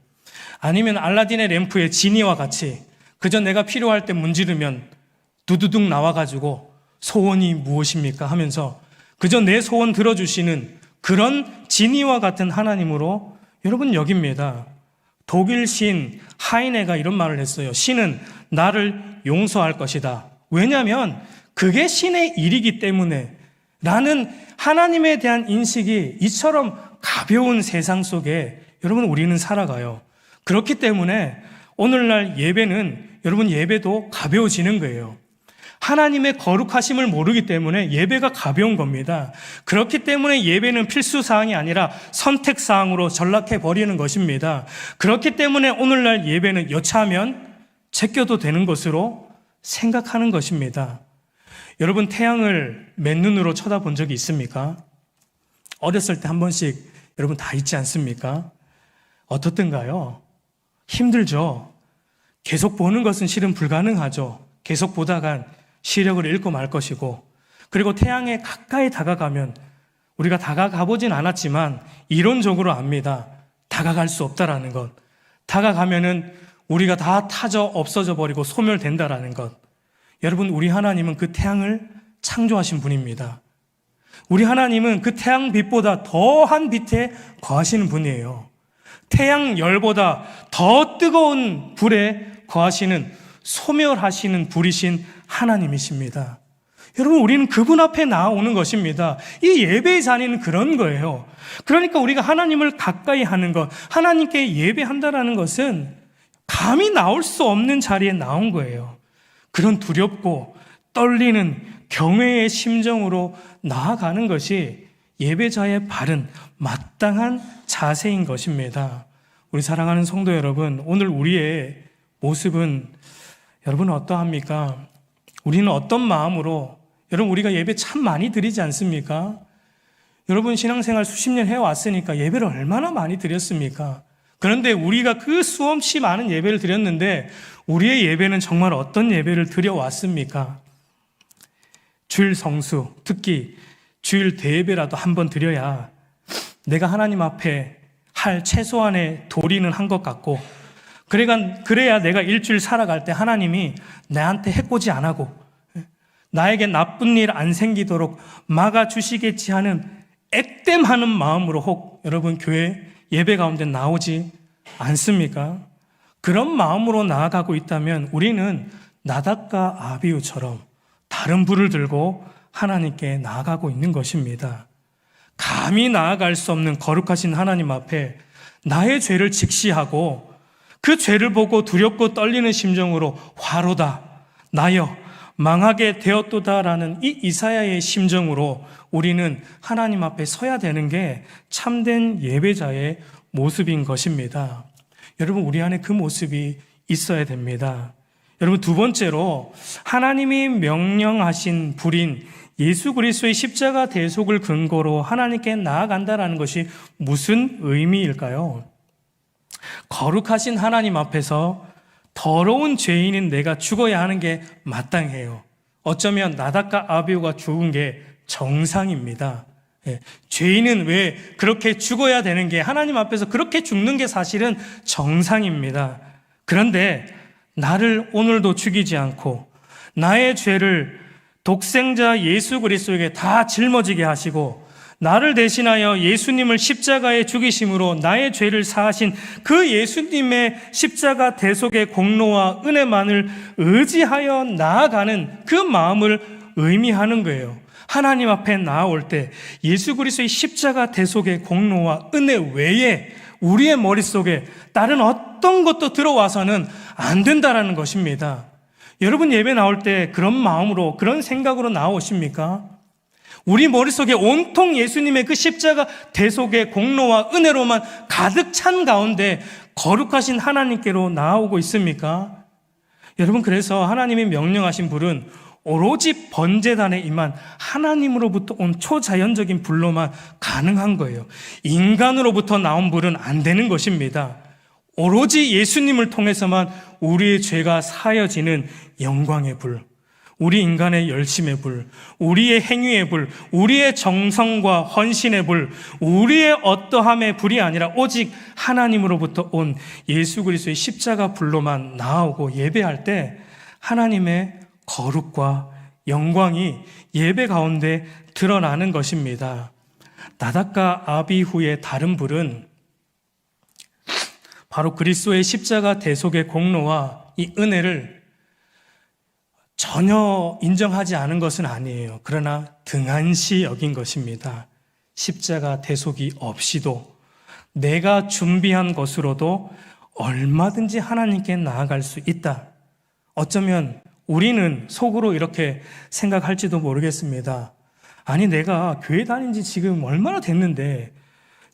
아니면 알라딘의 램프의 지니와 같이 그저 내가 필요할 때 문지르면 두두둑 나와가지고 소원이 무엇입니까 하면서 그저 내 소원 들어주시는 그런 지니와 같은 하나님으로 여러분 여깁니다. 독일 시인 하이네가 이런 말을 했어요. 신은 나를 용서할 것이다. 왜냐하면 그게 신의 일이기 때문에 라는 하나님에 대한 인식이 이처럼 가벼운 세상 속에 여러분 우리는 살아가요. 그렇기 때문에 오늘날 여러분 예배도 가벼워지는 거예요. 하나님의 거룩하심을 모르기 때문에 예배가 가벼운 겁니다. 그렇기 때문에 예배는 필수사항이 아니라 선택사항으로 전락해버리는 것입니다. 그렇기 때문에 오늘날 예배는 여차하면 제껴도 되는 것으로 생각하는 것입니다. 여러분 태양을 맨눈으로 쳐다본 적이 있습니까? 어렸을 때 한 번씩 여러분 다 있지 않습니까? 어떻던가요? 힘들죠. 계속 보는 것은 실은 불가능하죠. 계속 보다간 시력을 잃고 말 것이고, 그리고 태양에 가까이 다가가면 우리가 다가가보진 않았지만 이론적으로 압니다. 다가갈 수 없다라는 것. 다가가면은 우리가 다 타져 없어져 버리고 소멸된다라는 것. 여러분 우리 하나님은 그 태양을 창조하신 분입니다. 우리 하나님은 그 태양빛보다 더한 빛에 거하시는 분이에요. 태양 열보다 더 뜨거운 불에 거하시는 소멸하시는 불이신 하나님이십니다. 여러분, 우리는 그분 앞에 나아오는 것입니다. 이 예배의 자리는 그런 거예요. 그러니까 우리가 하나님을 가까이 하는 것, 하나님께 예배한다라는 것은 감히 나올 수 없는 자리에 나온 거예요. 그런 두렵고 떨리는 경외의 심정으로 나아가는 것이 예배자의 바른 마땅한 자세인 것입니다. 우리 사랑하는 성도 여러분, 오늘 우리의 모습은 여러분 어떠합니까? 우리는 어떤 마음으로, 여러분 우리가 예배 참 많이 드리지 않습니까? 여러분 신앙생활 수십 년 해왔으니까 예배를 얼마나 많이 드렸습니까? 그런데 우리가 그 수없이 많은 예배를 드렸는데 우리의 예배는 정말 어떤 예배를 드려왔습니까? 주일 성수, 특히 주일 대예배라도 한번 드려야 내가 하나님 앞에 할 최소한의 도리는 한 것 같고, 그래야 내가 일주일 살아갈 때 하나님이 나한테 해코지 안 하고 나에게 나쁜 일 안 생기도록 막아주시겠지 하는 액땜하는 마음으로 혹 여러분 교회 예배 가운데 나오지 않습니까? 그런 마음으로 나아가고 있다면 우리는 나답과 아비후처럼 다른 불을 들고 하나님께 나아가고 있는 것입니다. 감히 나아갈 수 없는 거룩하신 하나님 앞에 나의 죄를 직시하고 그 죄를 보고 두렵고 떨리는 심정으로 화로다, 나여 망하게 되었도다라는 이 이사야의 심정으로 우리는 하나님 앞에 서야 되는 게 참된 예배자의 모습인 것입니다. 여러분, 우리 안에 그 모습이 있어야 됩니다. 여러분, 두 번째로 하나님이 명령하신 불인 예수 그리스도의 십자가 대속을 근거로 하나님께 나아간다는 것이 무슨 의미일까요? 거룩하신 하나님 앞에서 더러운 죄인인 내가 죽어야 하는 게 마땅해요. 어쩌면 나답과 아비후가 죽은 게 정상입니다. 죄인은 왜 그렇게 죽어야 되는 게, 하나님 앞에서 그렇게 죽는 게 사실은 정상입니다. 그런데 나를 오늘도 죽이지 않고 나의 죄를 독생자 예수 그리스도에게 다 짊어지게 하시고 나를 대신하여 예수님을 십자가에 죽이심으로 나의 죄를 사하신 그 예수님의 십자가 대속의 공로와 은혜만을 의지하여 나아가는 그 마음을 의미하는 거예요. 하나님 앞에 나아올 때 예수 그리스도의 십자가 대속의 공로와 은혜 외에 우리의 머릿속에 다른 어떤 것도 들어와서는 안 된다는 것입니다. 여러분 예배 나올 때 그런 마음으로, 그런 생각으로 나오십니까? 우리 머릿속에 온통 예수님의 그 십자가 대속의 공로와 은혜로만 가득 찬 가운데 거룩하신 하나님께로 나아오고 있습니까? 여러분, 그래서 하나님이 명령하신 불은 오로지 번제단에 임한 하나님으로부터 온 초자연적인 불로만 가능한 거예요. 인간으로부터 나온 불은 안 되는 것입니다. 오로지 예수님을 통해서만 우리의 죄가 사여지는 영광의 불, 우리 인간의 열심의 불, 우리의 행위의 불, 우리의 정성과 헌신의 불, 우리의 어떠함의 불이 아니라 오직 하나님으로부터 온 예수 그리스도의 십자가 불로만 나아오고 예배할 때 하나님의 거룩과 영광이 예배 가운데 드러나는 것입니다. 나답과 아비후의 다른 불은 바로 그리스도의 십자가 대속의 공로와 이 은혜를 전혀 인정하지 않은 것은 아니에요. 그러나 등한시 여긴 것입니다. 십자가 대속이 없이도 내가 준비한 것으로도 얼마든지 하나님께 나아갈 수 있다. 어쩌면 우리는 속으로 이렇게 생각할지도 모르겠습니다. 아니, 내가 교회 다닌 지 지금 얼마나 됐는데,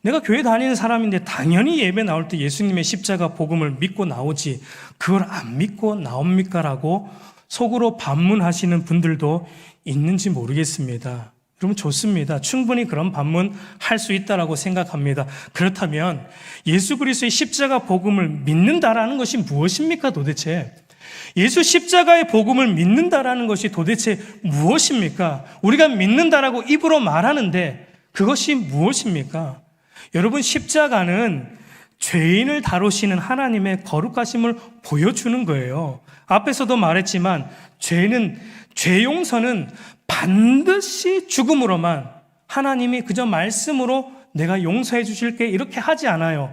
내가 교회 다니는 사람인데 당연히 예배 나올 때 예수님의 십자가 복음을 믿고 나오지 그걸 안 믿고 나옵니까? 라고 속으로 반문하시는 분들도 있는지 모르겠습니다. 여러분, 좋습니다. 충분히 그런 반문 할 수 있다라고 생각합니다. 그렇다면 예수 그리스도의 십자가 복음을 믿는다라는 것이 무엇입니까 도대체? 예수 십자가의 복음을 믿는다라는 것이 도대체 무엇입니까? 우리가 믿는다라고 입으로 말하는데 그것이 무엇입니까? 여러분, 십자가는 죄인을 다루시는 하나님의 거룩하심을 보여주는 거예요. 앞에서도 말했지만 죄 용서는 반드시 죽음으로만, 하나님이 그저 말씀으로 내가 용서해 주실게 이렇게 하지 않아요.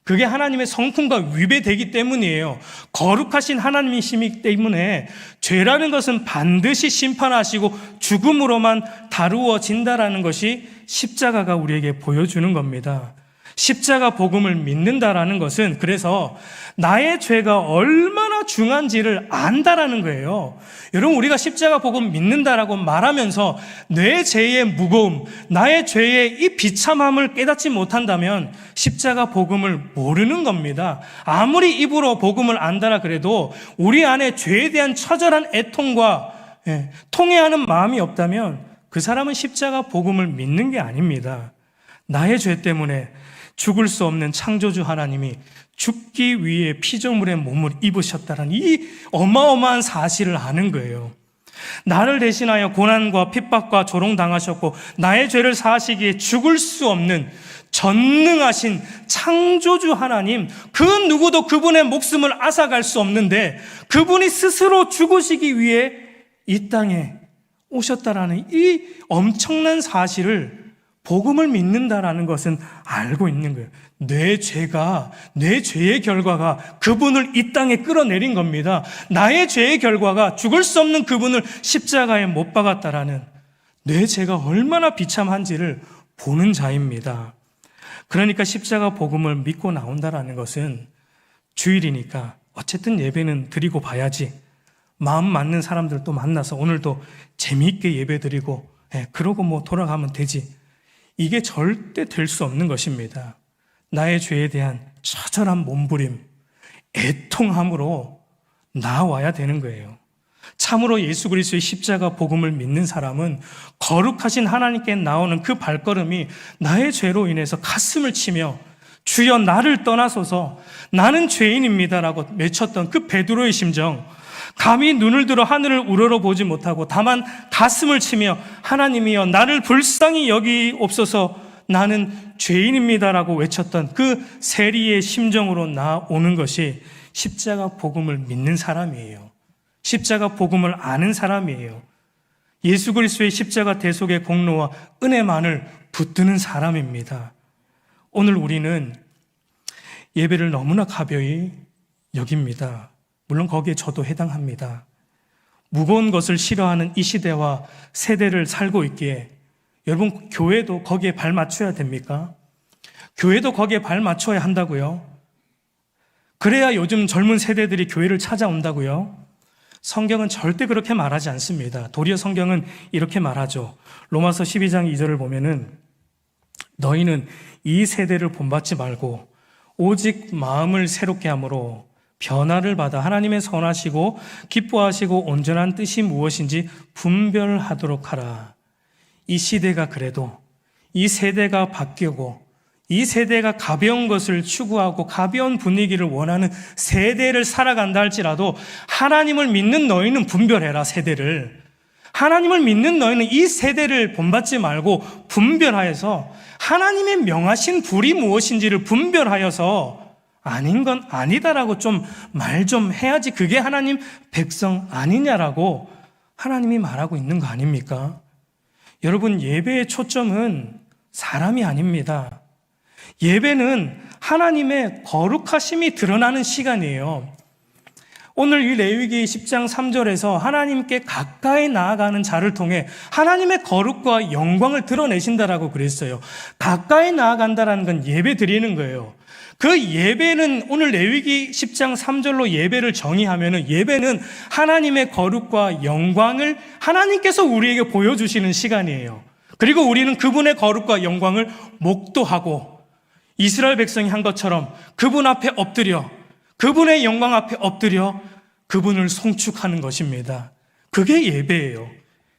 그게 하나님의 성품과 위배되기 때문이에요. 거룩하신 하나님이시기 때문에 죄라는 것은 반드시 심판하시고 죽음으로만 다루어진다라는 것이 십자가가 우리에게 보여주는 겁니다. 십자가 복음을 믿는다라는 것은 그래서 나의 죄가 얼마나 중한지를 안다라는 거예요. 여러분, 우리가 십자가 복음 믿는다라고 말하면서 내 죄의 무거움, 나의 죄의 이 비참함을 깨닫지 못한다면 십자가 복음을 모르는 겁니다. 아무리 입으로 복음을 안다라 그래도 우리 안에 죄에 대한 처절한 애통과 통회하는 마음이 없다면 그 사람은 십자가 복음을 믿는 게 아닙니다. 나의 죄 때문에 죽을 수 없는 창조주 하나님이 죽기 위해 피조물의 몸을 입으셨다는 이 어마어마한 사실을 아는 거예요. 나를 대신하여 고난과 핍박과 조롱당하셨고 나의 죄를 사하시기에 죽을 수 없는 전능하신 창조주 하나님, 그 누구도 그분의 목숨을 앗아갈 수 없는데 그분이 스스로 죽으시기 위해 이 땅에 오셨다라는 이 엄청난 사실을 복음을 믿는다라는 것은 알고 있는 거예요. 내 죄의 결과가 그분을 이 땅에 끌어내린 겁니다. 나의 죄의 결과가 죽을 수 없는 그분을 십자가에 못 박았다라는 내 죄가 얼마나 비참한지를 보는 자입니다. 그러니까 십자가 복음을 믿고 나온다라는 것은 주일이니까 어쨌든 예배는 드리고 봐야지. 마음 맞는 사람들도 만나서 오늘도 재미있게 예배 드리고 그러고 뭐 돌아가면 되지. 이게 절대 될 수 없는 것입니다. 나의 죄에 대한 처절한 몸부림, 애통함으로 나와야 되는 거예요. 참으로 예수 그리스도의 십자가 복음을 믿는 사람은 거룩하신 하나님께 나오는 그 발걸음이 나의 죄로 인해서 가슴을 치며 주여 나를 떠나소서 나는 죄인입니다라고 외쳤던 그 베드로의 심정, 감히 눈을 들어 하늘을 우러러보지 못하고 다만 가슴을 치며 하나님이여 나를 불쌍히 여기옵소서 나는 죄인입니다라고 외쳤던 그 세리의 심정으로 나오는 것이 십자가 복음을 믿는 사람이에요. 십자가 복음을 아는 사람이에요. 예수 그리스도의 십자가 대속의 공로와 은혜만을 붙드는 사람입니다. 오늘 우리는 예배를 너무나 가벼이 여깁니다. 물론 거기에 저도 해당합니다. 무거운 것을 싫어하는 이 시대와 세대를 살고 있기에 여러분, 교회도 거기에 발 맞춰야 됩니까? 교회도 거기에 발 맞춰야 한다고요? 그래야 요즘 젊은 세대들이 교회를 찾아온다고요? 성경은 절대 그렇게 말하지 않습니다. 도리어 성경은 이렇게 말하죠. 로마서 12장 2절을 보면은 너희는 이 세대를 본받지 말고 오직 마음을 새롭게 함으로 변화를 받아 하나님의 선하시고 기뻐하시고 온전한 뜻이 무엇인지 분별하도록 하라. 이 시대가 그래도 이 세대가 바뀌고 이 세대가 가벼운 것을 추구하고 가벼운 분위기를 원하는 세대를 살아간다 할지라도 하나님을 믿는 너희는 분별해라. 세대를 하나님을 믿는 너희는 이 세대를 본받지 말고 분별하여서 하나님의 명하신 불이 무엇인지를 분별하여서 아닌 건 아니다라고 좀 말 좀 해야지 그게 하나님 백성 아니냐라고 하나님이 말하고 있는 거 아닙니까? 여러분, 예배의 초점은 사람이 아닙니다. 예배는 하나님의 거룩하심이 드러나는 시간이에요. 오늘 이 레위기 10장 3절에서 하나님께 가까이 나아가는 자를 통해 하나님의 거룩과 영광을 드러내신다라고 그랬어요. 가까이 나아간다라는 건 예배 드리는 거예요. 그 예배는 오늘 레위기 10장 3절로 예배를 정의하면은 예배는 하나님의 거룩과 영광을 하나님께서 우리에게 보여주시는 시간이에요. 그리고 우리는 그분의 거룩과 영광을 목도하고 이스라엘 백성이 한 것처럼 그분 앞에 엎드려 그분의 영광 앞에 엎드려 그분을 송축하는 것입니다. 그게 예배예요.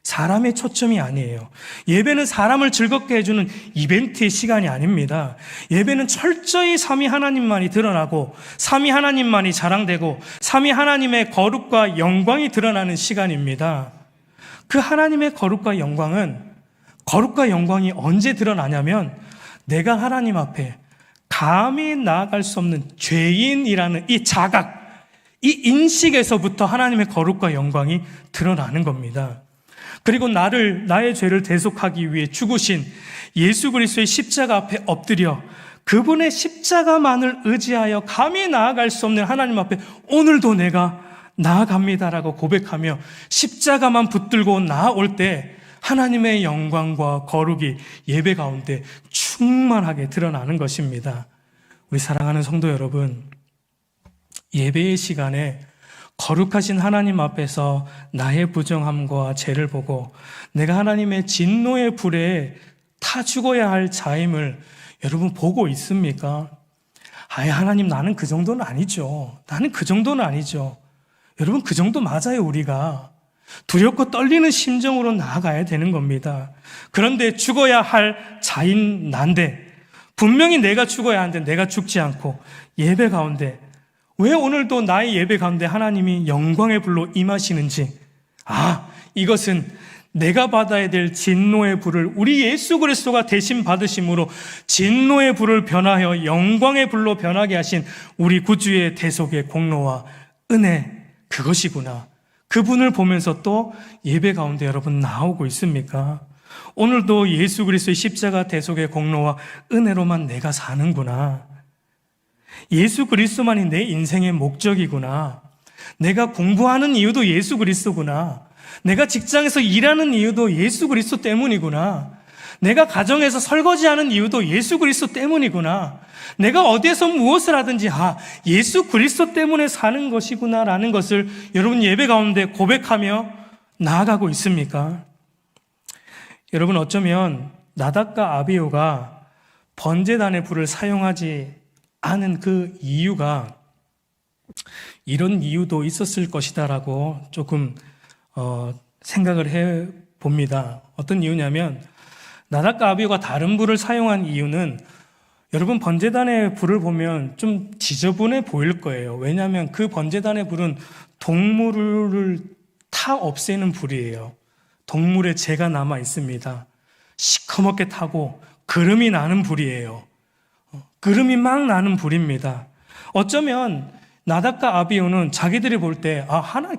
사람의 초점이 아니에요. 예배는 사람을 즐겁게 해주는 이벤트의 시간이 아닙니다. 예배는 철저히 삼위 하나님만이 드러나고 삼위 하나님만이 자랑되고 삼위 하나님의 거룩과 영광이 드러나는 시간입니다. 그 하나님의 거룩과 영광이 언제 드러나냐면 내가 하나님 앞에 감히 나아갈 수 없는 죄인이라는 이 자각, 이 인식에서부터 하나님의 거룩과 영광이 드러나는 겁니다. 그리고 나의 죄를 대속하기 위해 죽으신 예수 그리스도의 십자가 앞에 엎드려 그분의 십자가만을 의지하여 감히 나아갈 수 없는 하나님 앞에 오늘도 내가 나아갑니다라고 고백하며 십자가만 붙들고 나아올 때 하나님의 영광과 거룩이 예배 가운데 충만하게 드러나는 것입니다. 우리 사랑하는 성도 여러분, 예배의 시간에 거룩하신 하나님 앞에서 나의 부정함과 죄를 보고 내가 하나님의 진노의 불에 타 죽어야 할 자임을 여러분 보고 있습니까? 아예 하나님 나는 그 정도는 아니죠. 나는 그 정도는 아니죠. 여러분 그 정도 맞아요. 우리가 두렵고 떨리는 심정으로 나아가야 되는 겁니다. 그런데 죽어야 할 자인 난데 분명히 내가 죽어야 하는데 내가 죽지 않고 예배 가운데 왜 오늘도 나의 예배 가운데 하나님이 영광의 불로 임하시는지, 이것은 내가 받아야 될 진노의 불을 우리 예수 그리스도가 대신 받으심으로 진노의 불을 변하여 영광의 불로 변하게 하신 우리 구주의 대속의 공로와 은혜, 그것이구나. 그분을 보면서 또 예배 가운데 여러분 나오고 있습니까? 오늘도 예수 그리스도의 십자가 대속의 공로와 은혜로만 내가 사는구나. 예수 그리스도만이 내 인생의 목적이구나. 내가 공부하는 이유도 예수 그리스도구나. 내가 직장에서 일하는 이유도 예수 그리스도 때문이구나. 내가 가정에서 설거지하는 이유도 예수 그리스도 때문이구나. 내가 어디에서 무엇을 하든지 예수 그리스도 때문에 사는 것이구나라는 것을 여러분 예배 가운데 고백하며 나아가고 있습니까? 여러분 어쩌면 나답과 아비후가 번제단의 불을 사용하지 않은 그 이유가 이런 이유도 있었을 것이다라고 조금 생각을 해 봅니다. 어떤 이유냐면 나답과 아비후가 다른 불을 사용한 이유는 여러분 번제단의 불을 보면 좀 지저분해 보일 거예요. 왜냐하면 그 번제단의 불은 동물을 타 없애는 불이에요. 동물의 죄가 남아 있습니다. 시커멓게 타고 그름이 나는 불이에요. 그름이 막 나는 불입니다. 어쩌면 나답과 아비후는 자기들이 볼 때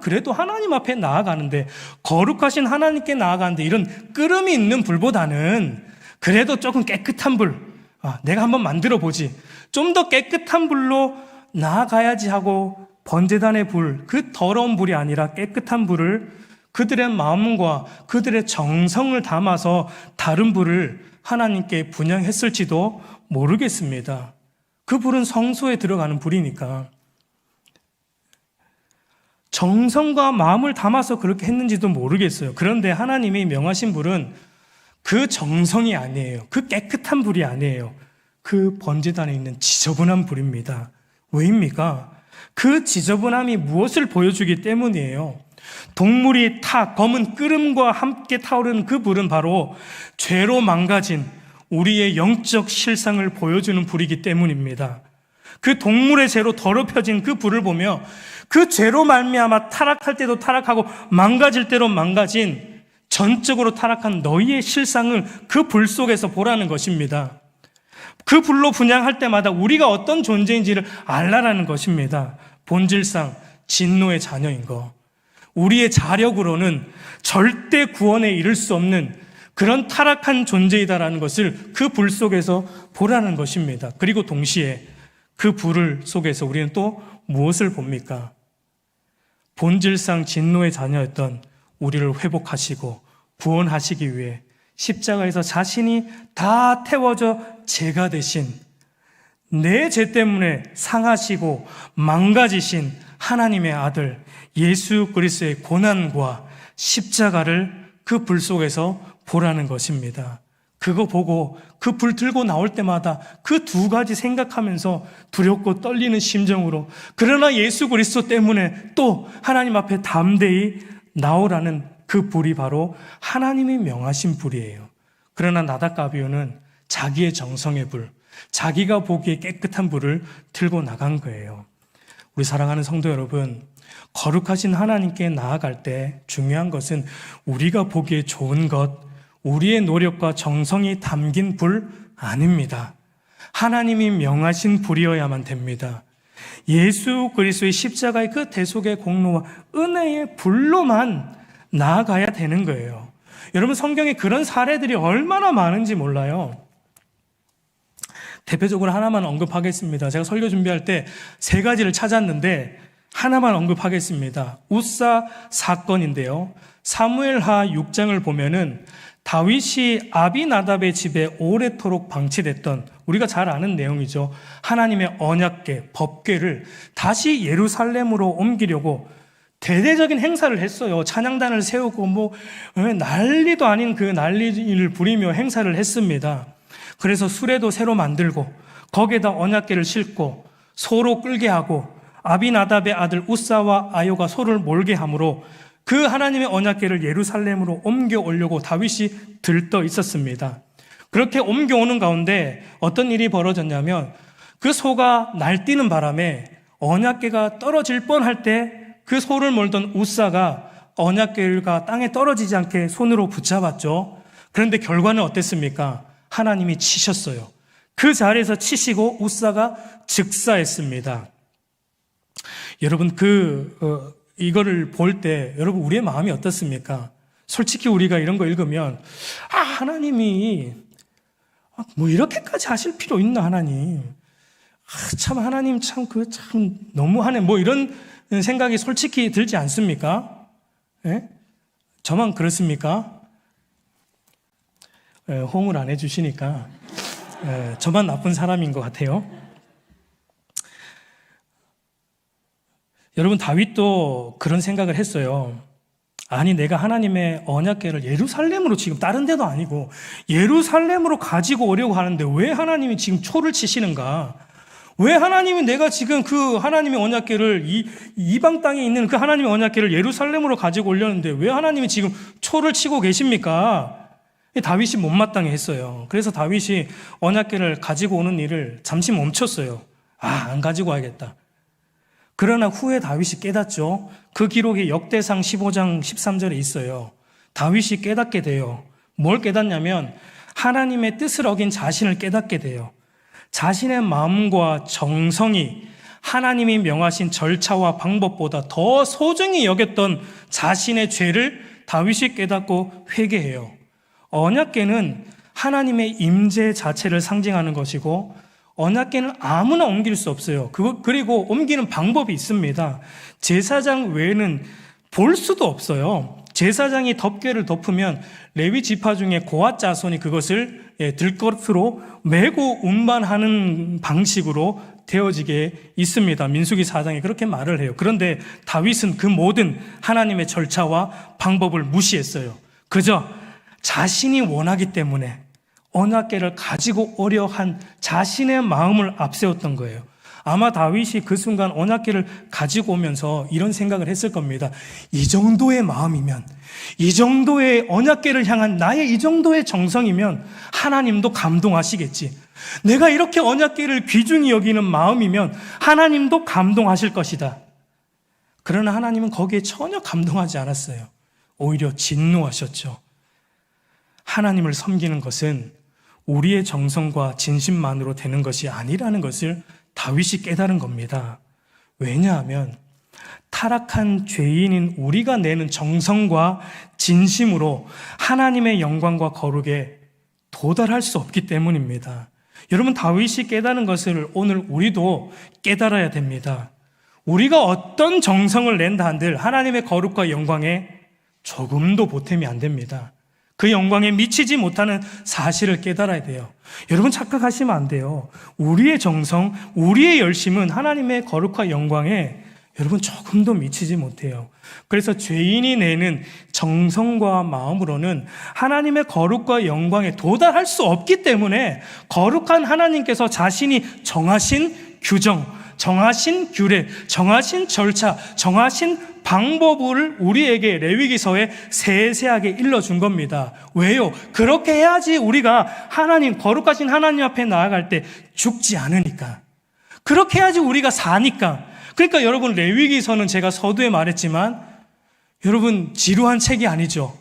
그래도 하나님 앞에 나아가는데 거룩하신 하나님께 나아가는데 이런 끄름이 있는 불보다는 그래도 조금 깨끗한 불, 내가 한번 만들어 보지, 좀 더 깨끗한 불로 나아가야지 하고 번제단의 불, 그 더러운 불이 아니라 깨끗한 불을 그들의 마음과 그들의 정성을 담아서 다른 불을 하나님께 분향했을지도 모르겠습니다. 그 불은 성소에 들어가는 불이니까 정성과 마음을 담아서 그렇게 했는지도 모르겠어요. 그런데 하나님이 명하신 불은 그 정성이 아니에요. 그 깨끗한 불이 아니에요. 그 번제단에 있는 지저분한 불입니다. 왜입니까? 그 지저분함이 무엇을 보여주기 때문이에요. 동물이 검은 끓음과 함께 타오르는 그 불은 바로 죄로 망가진 우리의 영적 실상을 보여주는 불이기 때문입니다. 그 동물의 죄로 더럽혀진 그 불을 보며 그 죄로 말미암아 타락할 때도 타락하고 망가질 때로 망가진 전적으로 타락한 너희의 실상을 그 불 속에서 보라는 것입니다. 그 불로 분향할 때마다 우리가 어떤 존재인지를 알라라는 것입니다. 본질상 진노의 자녀인 거, 우리의 자력으로는 절대 구원에 이를 수 없는 그런 타락한 존재이다라는 것을 그 불 속에서 보라는 것입니다. 그리고 동시에 그 불 속에서 우리는 또 무엇을 봅니까? 본질상 진노의 자녀였던 우리를 회복하시고 구원하시기 위해 십자가에서 자신이 다 태워져 죄가 되신, 내 죄 때문에 상하시고 망가지신 하나님의 아들 예수 그리스도의 고난과 십자가를 그 불 속에서 보라는 것입니다. 그거 보고 그 불 들고 나올 때마다 그 두 가지 생각하면서 두렵고 떨리는 심정으로, 그러나 예수 그리스도 때문에 또 하나님 앞에 담대히 나오라는 그 불이 바로 하나님이 명하신 불이에요. 그러나 나답과 아비후는 자기의 정성의 불, 자기가 보기에 깨끗한 불을 들고 나간 거예요. 우리 사랑하는 성도 여러분, 거룩하신 하나님께 나아갈 때 중요한 것은 우리가 보기에 좋은 것, 우리의 노력과 정성이 담긴 불 아닙니다. 하나님이 명하신 불이어야만 됩니다. 예수 그리스도의 십자가의 그 대속의 공로와 은혜의 불로만 나아가야 되는 거예요. 여러분 성경에 그런 사례들이 얼마나 많은지 몰라요. 대표적으로 하나만 언급하겠습니다. 제가 설교 준비할 때 3가지를 찾았는데 하나만 언급하겠습니다. 웃사 사건인데요. 사무엘하 6장을 보면은 다윗이 아비나답의 집에 오래도록 방치됐던, 우리가 잘 아는 내용이죠. 하나님의 언약궤, 법궤를 다시 예루살렘으로 옮기려고 대대적인 행사를 했어요. 찬양단을 세우고 난리도 아닌 그 난리를 부리며 행사를 했습니다. 그래서 수레도 새로 만들고 거기에다 언약궤를 싣고 소로 끌게 하고 아비나답의 아들 웃사와 아요가 소를 몰게 하므로 그 하나님의 언약궤를 예루살렘으로 옮겨오려고 다윗이 들떠 있었습니다. 그렇게 옮겨오는 가운데 어떤 일이 벌어졌냐면 그 소가 날뛰는 바람에 언약궤가 떨어질 뻔할 때 그 소를 몰던 웃사가 언약궤가 땅에 떨어지지 않게 손으로 붙잡았죠. 그런데 결과는 어땠습니까? 하나님이 치셨어요. 그 자리에서 치시고 웃사가 즉사했습니다. 여러분 이거를 볼 때 여러분 우리의 마음이 어떻습니까? 솔직히 우리가 이런 거 읽으면 하나님이 뭐 이렇게까지 하실 필요 있나 하나님? 참 하나님 참 너무하네 뭐 이런 생각이 솔직히 들지 않습니까? 예? 저만 그렇습니까? 호응을 안 해주시니까 저만 나쁜 사람인 것 같아요. 여러분 다윗도 그런 생각을 했어요. 아니 내가 하나님의 언약궤를 예루살렘으로 지금 다른 데도 아니고 예루살렘으로 가지고 오려고 하는데 왜 하나님이 지금 초를 치시는가? 왜 하나님이 내가 지금 그 하나님의 언약궤를 이방 땅에 있는 그 하나님의 언약궤를 예루살렘으로 가지고 오려는데 왜 하나님이 지금 초를 치고 계십니까? 다윗이 못마땅해 했어요. 그래서 다윗이 언약궤를 가지고 오는 일을 잠시 멈췄어요. 안 가지고 와야겠다. 그러나 후에 다윗이 깨닫죠. 그 기록이 역대상 15장 13절에 있어요. 다윗이 깨닫게 돼요. 뭘 깨닫냐면 하나님의 뜻을 어긴 자신을 깨닫게 돼요. 자신의 마음과 정성이 하나님이 명하신 절차와 방법보다 더 소중히 여겼던 자신의 죄를 다윗이 깨닫고 회개해요. 언약궤는 하나님의 임재 자체를 상징하는 것이고 언약궤는 아무나 옮길 수 없어요. 그리고 옮기는 방법이 있습니다. 제사장 외에는 볼 수도 없어요. 제사장이 덮개를 덮으면 레위 지파 중에 고앗 자손이 그것을 들것으로 메고 운반하는 방식으로 되어지게 있습니다. 민수기 4장에 그렇게 말을 해요. 그런데 다윗은 그 모든 하나님의 절차와 방법을 무시했어요. 그저 자신이 원하기 때문에 언약궤를 가지고 오려 한 자신의 마음을 앞세웠던 거예요. 아마 다윗이 그 순간 언약궤를 가지고 오면서 이런 생각을 했을 겁니다. 이 정도의 마음이면, 이 정도의 언약궤를 향한 나의 이 정도의 정성이면 하나님도 감동하시겠지. 내가 이렇게 언약궤를 귀중히 여기는 마음이면 하나님도 감동하실 것이다. 그러나 하나님은 거기에 전혀 감동하지 않았어요. 오히려 진노하셨죠. 하나님을 섬기는 것은 우리의 정성과 진심만으로 되는 것이 아니라는 것을 다윗이 깨달은 겁니다. 왜냐하면 타락한 죄인인 우리가 내는 정성과 진심으로 하나님의 영광과 거룩에 도달할 수 없기 때문입니다. 여러분 다윗이 깨달은 것을 오늘 우리도 깨달아야 됩니다. 우리가 어떤 정성을 낸다 한들 하나님의 거룩과 영광에 조금도 보탬이 안 됩니다. 그 영광에 미치지 못하는 사실을 깨달아야 돼요. 여러분 착각하시면 안 돼요. 우리의 정성, 우리의 열심은 하나님의 거룩과 영광에 여러분 조금도 미치지 못해요. 그래서 죄인이 내는 정성과 마음으로는 하나님의 거룩과 영광에 도달할 수 없기 때문에 거룩한 하나님께서 자신이 정하신 규정, 정하신 규례, 정하신 절차, 정하신 방법을 우리에게 레위기서에 세세하게 일러준 겁니다. 왜요? 그렇게 해야지 우리가 하나님, 거룩하신 하나님 앞에 나아갈 때 죽지 않으니까. 그렇게 해야지 우리가 사니까. 그러니까 여러분 레위기서는 제가 서두에 말했지만 여러분 지루한 책이 아니죠.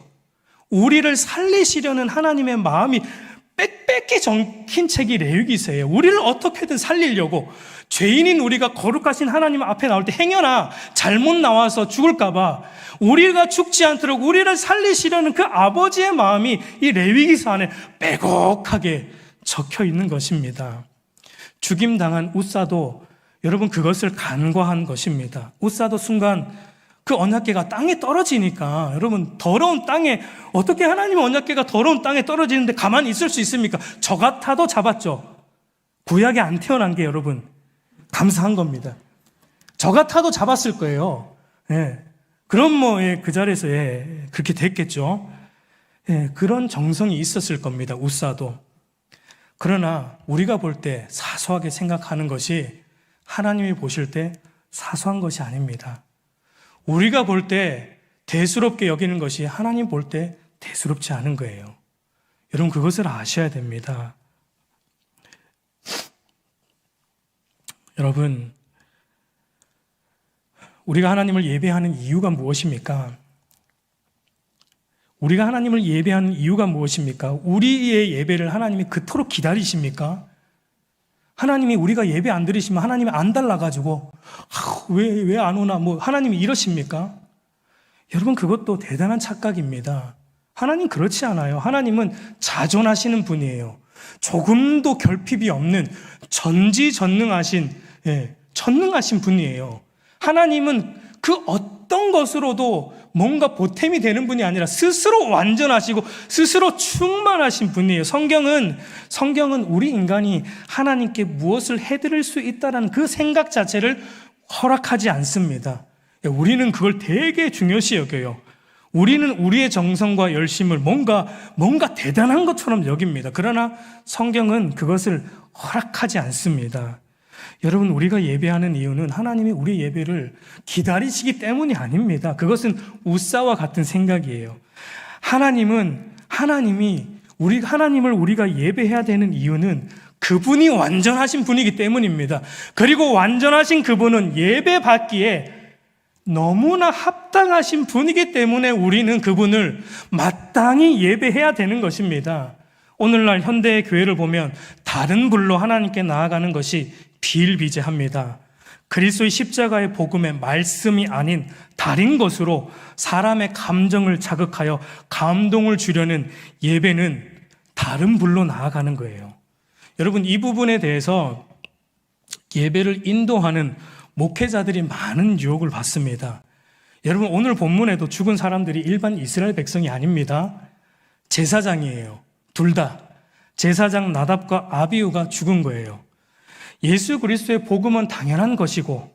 우리를 살리시려는 하나님의 마음이 빽빽히 적힌 책이 레위기서예요. 우리를 어떻게든 살리려고 죄인인 우리가 거룩하신 하나님 앞에 나올 때 행여나 잘못 나와서 죽을까봐 우리가 죽지 않도록 우리를 살리시려는 그 아버지의 마음이 이 레위기서 안에 빼곡하게 적혀 있는 것입니다. 죽임당한 웃사도 여러분 그것을 간과한 것입니다. 웃사도 순간 그 언약궤가 땅에 떨어지니까 여러분 더러운 땅에 어떻게 하나님의 언약궤가 더러운 땅에 떨어지는데 가만히 있을 수 있습니까? 저 같아도 잡았죠. 구약에 안 태어난 게 여러분 감사한 겁니다. 저 같아도 잡았을 거예요. 예. 그럼 그 자리에서 그렇게 됐겠죠. 예, 그런 정성이 있었을 겁니다. 웃사도. 그러나 우리가 볼 때 사소하게 생각하는 것이 하나님이 보실 때 사소한 것이 아닙니다. 우리가 볼 때 대수롭게 여기는 것이 하나님 볼 때 대수롭지 않은 거예요. 여러분 그것을 아셔야 됩니다. 여러분 우리가 하나님을 예배하는 이유가 무엇입니까? 우리가 하나님을 예배하는 이유가 무엇입니까? 우리의 예배를 하나님이 그토록 기다리십니까? 하나님이 우리가 예배 안 드리시면 하나님이 안 달라가지고 왜 안 오나 하나님이 이러십니까? 여러분 그것도 대단한 착각입니다. 하나님 그렇지 않아요. 하나님은 자존하시는 분이에요. 조금도 결핍이 없는 전지전능하신 전능하신 분이에요. 하나님은 그 어떤 것으로도 뭔가 보탬이 되는 분이 아니라 스스로 완전하시고 스스로 충만하신 분이에요. 성경은 우리 인간이 하나님께 무엇을 해드릴 수 있다는 그 생각 자체를 허락하지 않습니다. 우리는 그걸 되게 중요시 여겨요. 우리는 우리의 정성과 열심을 뭔가 대단한 것처럼 여깁니다. 그러나 성경은 그것을 허락하지 않습니다. 여러분 우리가 예배하는 이유는 하나님이 우리 예배를 기다리시기 때문이 아닙니다. 그것은 웃사와 같은 생각이에요. 하나님을 우리가 예배해야 되는 이유는 그분이 완전하신 분이기 때문입니다. 그리고 완전하신 그분은 예배받기에 너무나 합당하신 분이기 때문에 우리는 그분을 마땅히 예배해야 되는 것입니다. 오늘날 현대의 교회를 보면 다른 불로 하나님께 나아가는 것이 비일비재합니다. 그리스도의 십자가의 복음의 말씀이 아닌 다른 것으로 사람의 감정을 자극하여 감동을 주려는 예배는 다른 불로 나아가는 거예요. 여러분 이 부분에 대해서 예배를 인도하는 목회자들이 많은 유혹을 받습니다. 여러분 오늘 본문에도 죽은 사람들이 일반 이스라엘 백성이 아닙니다. 제사장이에요. 둘 다. 제사장 나답과 아비후가 죽은 거예요. 예수 그리스도의 복음은 당연한 것이고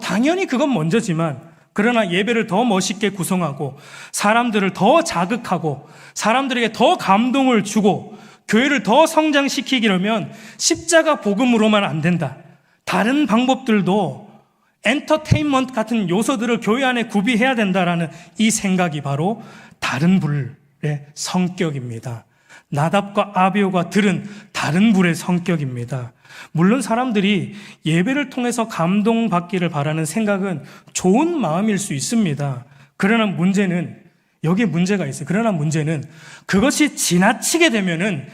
당연히 그건 먼저지만 그러나 예배를 더 멋있게 구성하고 사람들을 더 자극하고 사람들에게 더 감동을 주고 교회를 더 성장시키려면 십자가 복음으로만 안 된다. 다른 방법들도 엔터테인먼트 같은 요소들을 교회 안에 구비해야 된다라는 이 생각이 바로 다른 불의 성격입니다. 나답과 아비후가 들은 다른 불의 성격입니다. 물론 사람들이 예배를 통해서 감동받기를 바라는 생각은 좋은 마음일 수 있습니다. 그러나 문제는 여기에 문제가 있어요. 그러나 문제는 그것이 지나치게 되면은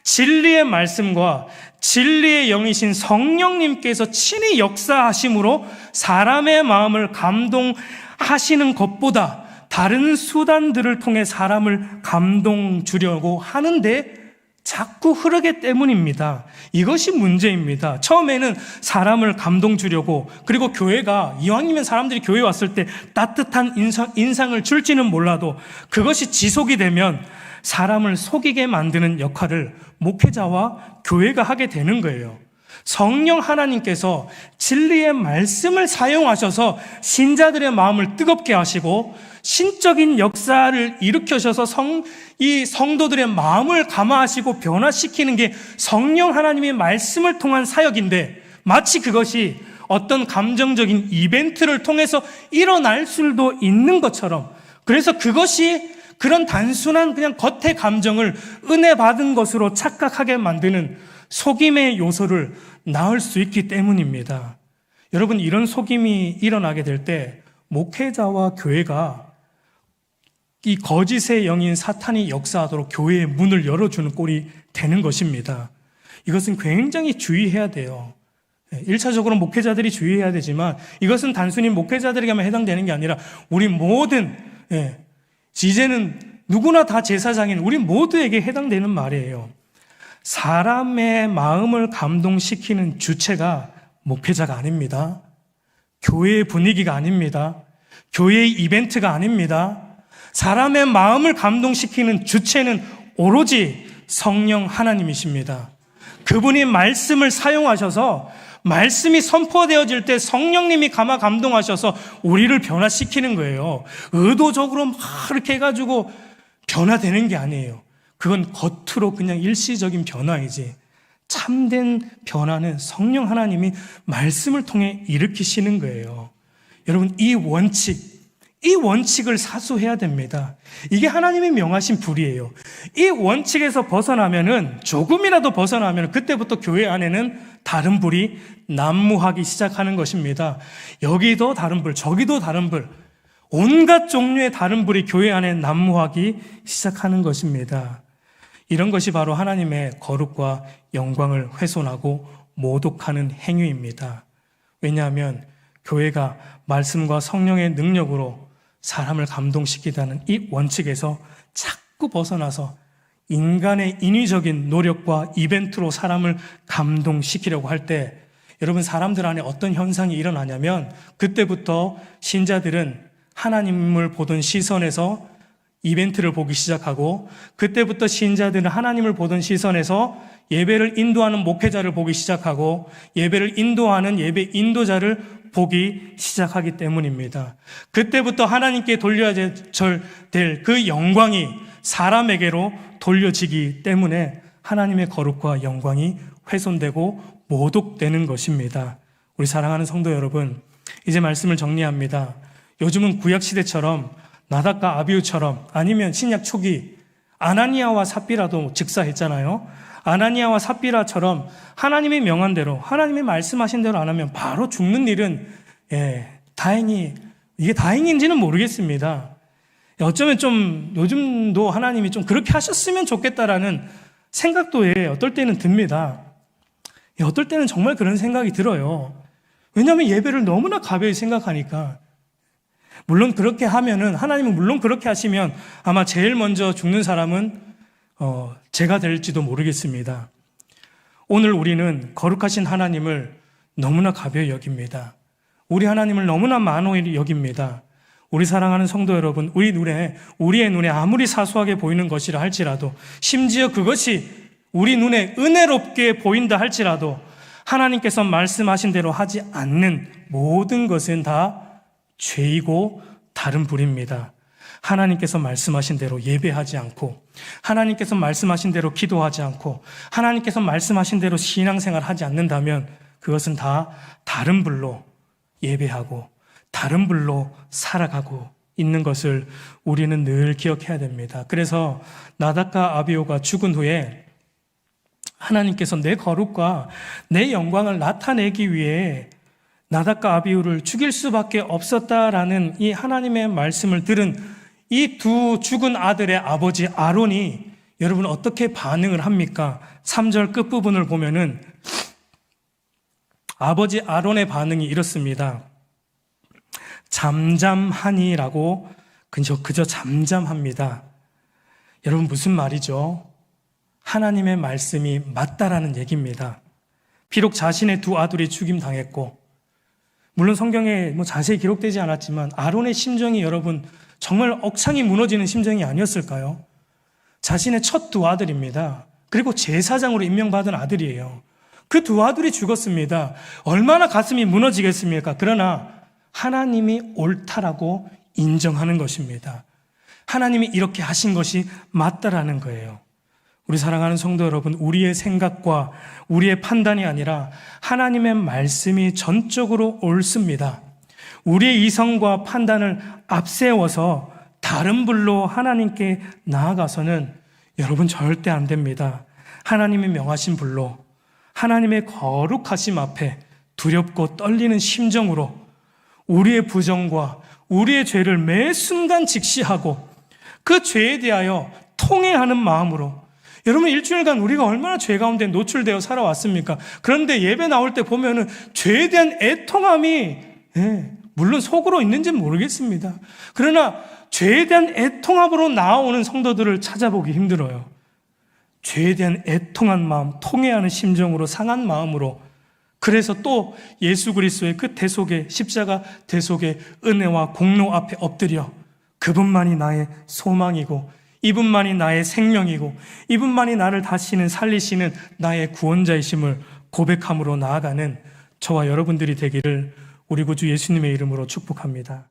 진리의 말씀과 진리의 영이신 성령님께서 친히 역사하심으로 사람의 마음을 감동하시는 것보다 다른 수단들을 통해 사람을 감동 주려고 하는데 자꾸 흐르기 때문입니다. 이것이 문제입니다. 처음에는 사람을 감동 주려고 그리고 교회가 이왕이면 사람들이 교회에 왔을 때 따뜻한 인상을 줄지는 몰라도 그것이 지속이 되면 사람을 속이게 만드는 역할을 목회자와 교회가 하게 되는 거예요. 성령 하나님께서 진리의 말씀을 사용하셔서 신자들의 마음을 뜨겁게 하시고 신적인 역사를 일으켜셔서 이 성도들의 마음을 감화하시고 변화시키는 게 성령 하나님의 말씀을 통한 사역인데 마치 그것이 어떤 감정적인 이벤트를 통해서 일어날 수도 있는 것처럼 그래서 그것이 그런 단순한 그냥 겉의 감정을 은혜 받은 것으로 착각하게 만드는 속임의 요소를 낳을 수 있기 때문입니다. 여러분 이런 속임이 일어나게 될 때 목회자와 교회가 이 거짓의 영인 사탄이 역사하도록 교회의 문을 열어주는 꼴이 되는 것입니다. 이것은 굉장히 주의해야 돼요. 1차적으로 목회자들이 주의해야 되지만 이것은 단순히 목회자들에게만 해당되는 게 아니라 우리 모든 이제는 누구나 다 제사장인 우리 모두에게 해당되는 말이에요. 사람의 마음을 감동시키는 주체가 목회자가 아닙니다. 교회의 분위기가 아닙니다. 교회의 이벤트가 아닙니다. 사람의 마음을 감동시키는 주체는 오로지 성령 하나님이십니다. 그분이 말씀을 사용하셔서 말씀이 선포되어질 때 성령님이 감동하셔서 우리를 변화시키는 거예요. 의도적으로 막 이렇게 해가지고 변화되는 게 아니에요. 그건 겉으로 그냥 일시적인 변화이지, 참된 변화는 성령 하나님이 말씀을 통해 일으키시는 거예요. 여러분, 이 원칙을 사수해야 됩니다. 이게 하나님이 명하신 불이에요. 이 원칙에서 벗어나면은, 조금이라도 벗어나면 그때부터 교회 안에는 다른 불이 난무하기 시작하는 것입니다. 여기도 다른 불, 저기도 다른 불, 온갖 종류의 다른 불이 교회 안에 난무하기 시작하는 것입니다. 이런 것이 바로 하나님의 거룩과 영광을 훼손하고 모독하는 행위입니다. 왜냐하면 교회가 말씀과 성령의 능력으로 사람을 감동시키다는 이 원칙에서 자꾸 벗어나서 인간의 인위적인 노력과 이벤트로 사람을 감동시키려고 할 때, 여러분, 사람들 안에 어떤 현상이 일어나냐면, 그때부터 신자들은 하나님을 보던 시선에서 이벤트를 보기 시작하고, 그때부터 신자들은 하나님을 보던 시선에서 예배를 인도하는 목회자를 보기 시작하고, 예배를 인도하는 예배 인도자를 보기 시작하기 때문입니다. 그때부터 하나님께 돌려야 될 그 영광이 사람에게로 돌려지기 때문에 하나님의 거룩과 영광이 훼손되고 모독되는 것입니다. 우리 사랑하는 성도 여러분, 이제 말씀을 정리합니다. 요즘은 구약시대처럼 나답과 아비후처럼, 아니면 신약 초기 아나니아와 삽비라도 직사했잖아요. 아나니아와 삽비라처럼 하나님의 명한 대로, 하나님의 말씀하신 대로 안 하면 바로 죽는 일은, 이게 다행인지는 모르겠습니다. 어쩌면 좀 요즘도 하나님이 좀 그렇게 하셨으면 좋겠다라는 생각도 어떨 때는 듭니다. 어떨 때는 정말 그런 생각이 들어요. 왜냐하면 예배를 너무나 가벼이 생각하니까. 물론 그렇게 하면은, 하나님은 물론 그렇게 하시면 아마 제일 먼저 죽는 사람은 제가 될지도 모르겠습니다. 오늘 우리는 거룩하신 하나님을 너무나 가벼이 여깁니다. 우리 하나님을 너무나 만홀히 여깁니다. 우리 사랑하는 성도 여러분, 우리의 눈에 아무리 사소하게 보이는 것이라 할지라도, 심지어 그것이 우리 눈에 은혜롭게 보인다 할지라도, 하나님께서 말씀하신 대로 하지 않는 모든 것은 다 죄이고 다른 불입니다. 하나님께서 말씀하신 대로 예배하지 않고, 하나님께서 말씀하신 대로 기도하지 않고, 하나님께서 말씀하신 대로 신앙생활 하지 않는다면 그것은 다 다른 불로 예배하고 다른 불로 살아가고 있는 것을 우리는 늘 기억해야 됩니다. 그래서 나답과 아비후가 죽은 후에 하나님께서 내 거룩과 내 영광을 나타내기 위해 나답과 아비후를 죽일 수밖에 없었다라는 이 하나님의 말씀을 들은 이 두 죽은 아들의 아버지 아론이 여러분 어떻게 반응을 합니까? 3절 끝부분을 보면은 아버지 아론의 반응이 이렇습니다. 잠잠하니라고, 그저 잠잠합니다. 여러분, 무슨 말이죠? 하나님의 말씀이 맞다라는 얘기입니다. 비록 자신의 두 아들이 죽임당했고, 물론 성경에 자세히 기록되지 않았지만 아론의 심정이 여러분 정말 억창이 무너지는 심정이 아니었을까요? 자신의 첫 두 아들입니다. 그리고 제사장으로 임명받은 아들이에요. 그 두 아들이 죽었습니다. 얼마나 가슴이 무너지겠습니까? 그러나 하나님이 옳다라고 인정하는 것입니다. 하나님이 이렇게 하신 것이 맞다라는 거예요. 우리 사랑하는 성도 여러분, 우리의 생각과 우리의 판단이 아니라 하나님의 말씀이 전적으로 옳습니다. 우리의 이성과 판단을 앞세워서 다른 불로 하나님께 나아가서는 여러분 절대 안 됩니다. 하나님이 명하신 불로, 하나님의 거룩하심 앞에 두렵고 떨리는 심정으로 우리의 부정과 우리의 죄를 매 순간 직시하고 그 죄에 대하여 통회하는 마음으로, 여러분 일주일간 우리가 얼마나 죄 가운데 노출되어 살아왔습니까? 그런데 예배 나올 때 보면은 죄에 대한 애통함이 물론 속으로 있는지는 모르겠습니다. 그러나 죄에 대한 애통함으로 나오는 성도들을 찾아보기 힘들어요. 죄에 대한 애통한 마음, 통회하는 심정으로, 상한 마음으로, 그래서 또 예수 그리스도의 그 대속의, 십자가 대속의 은혜와 공로 앞에 엎드려 그분만이 나의 소망이고, 이분만이 나의 생명이고, 이분만이 나를 다시는 살리시는 나의 구원자이심을 고백함으로 나아가는 저와 여러분들이 되기를 우리 구주 예수님의 이름으로 축복합니다.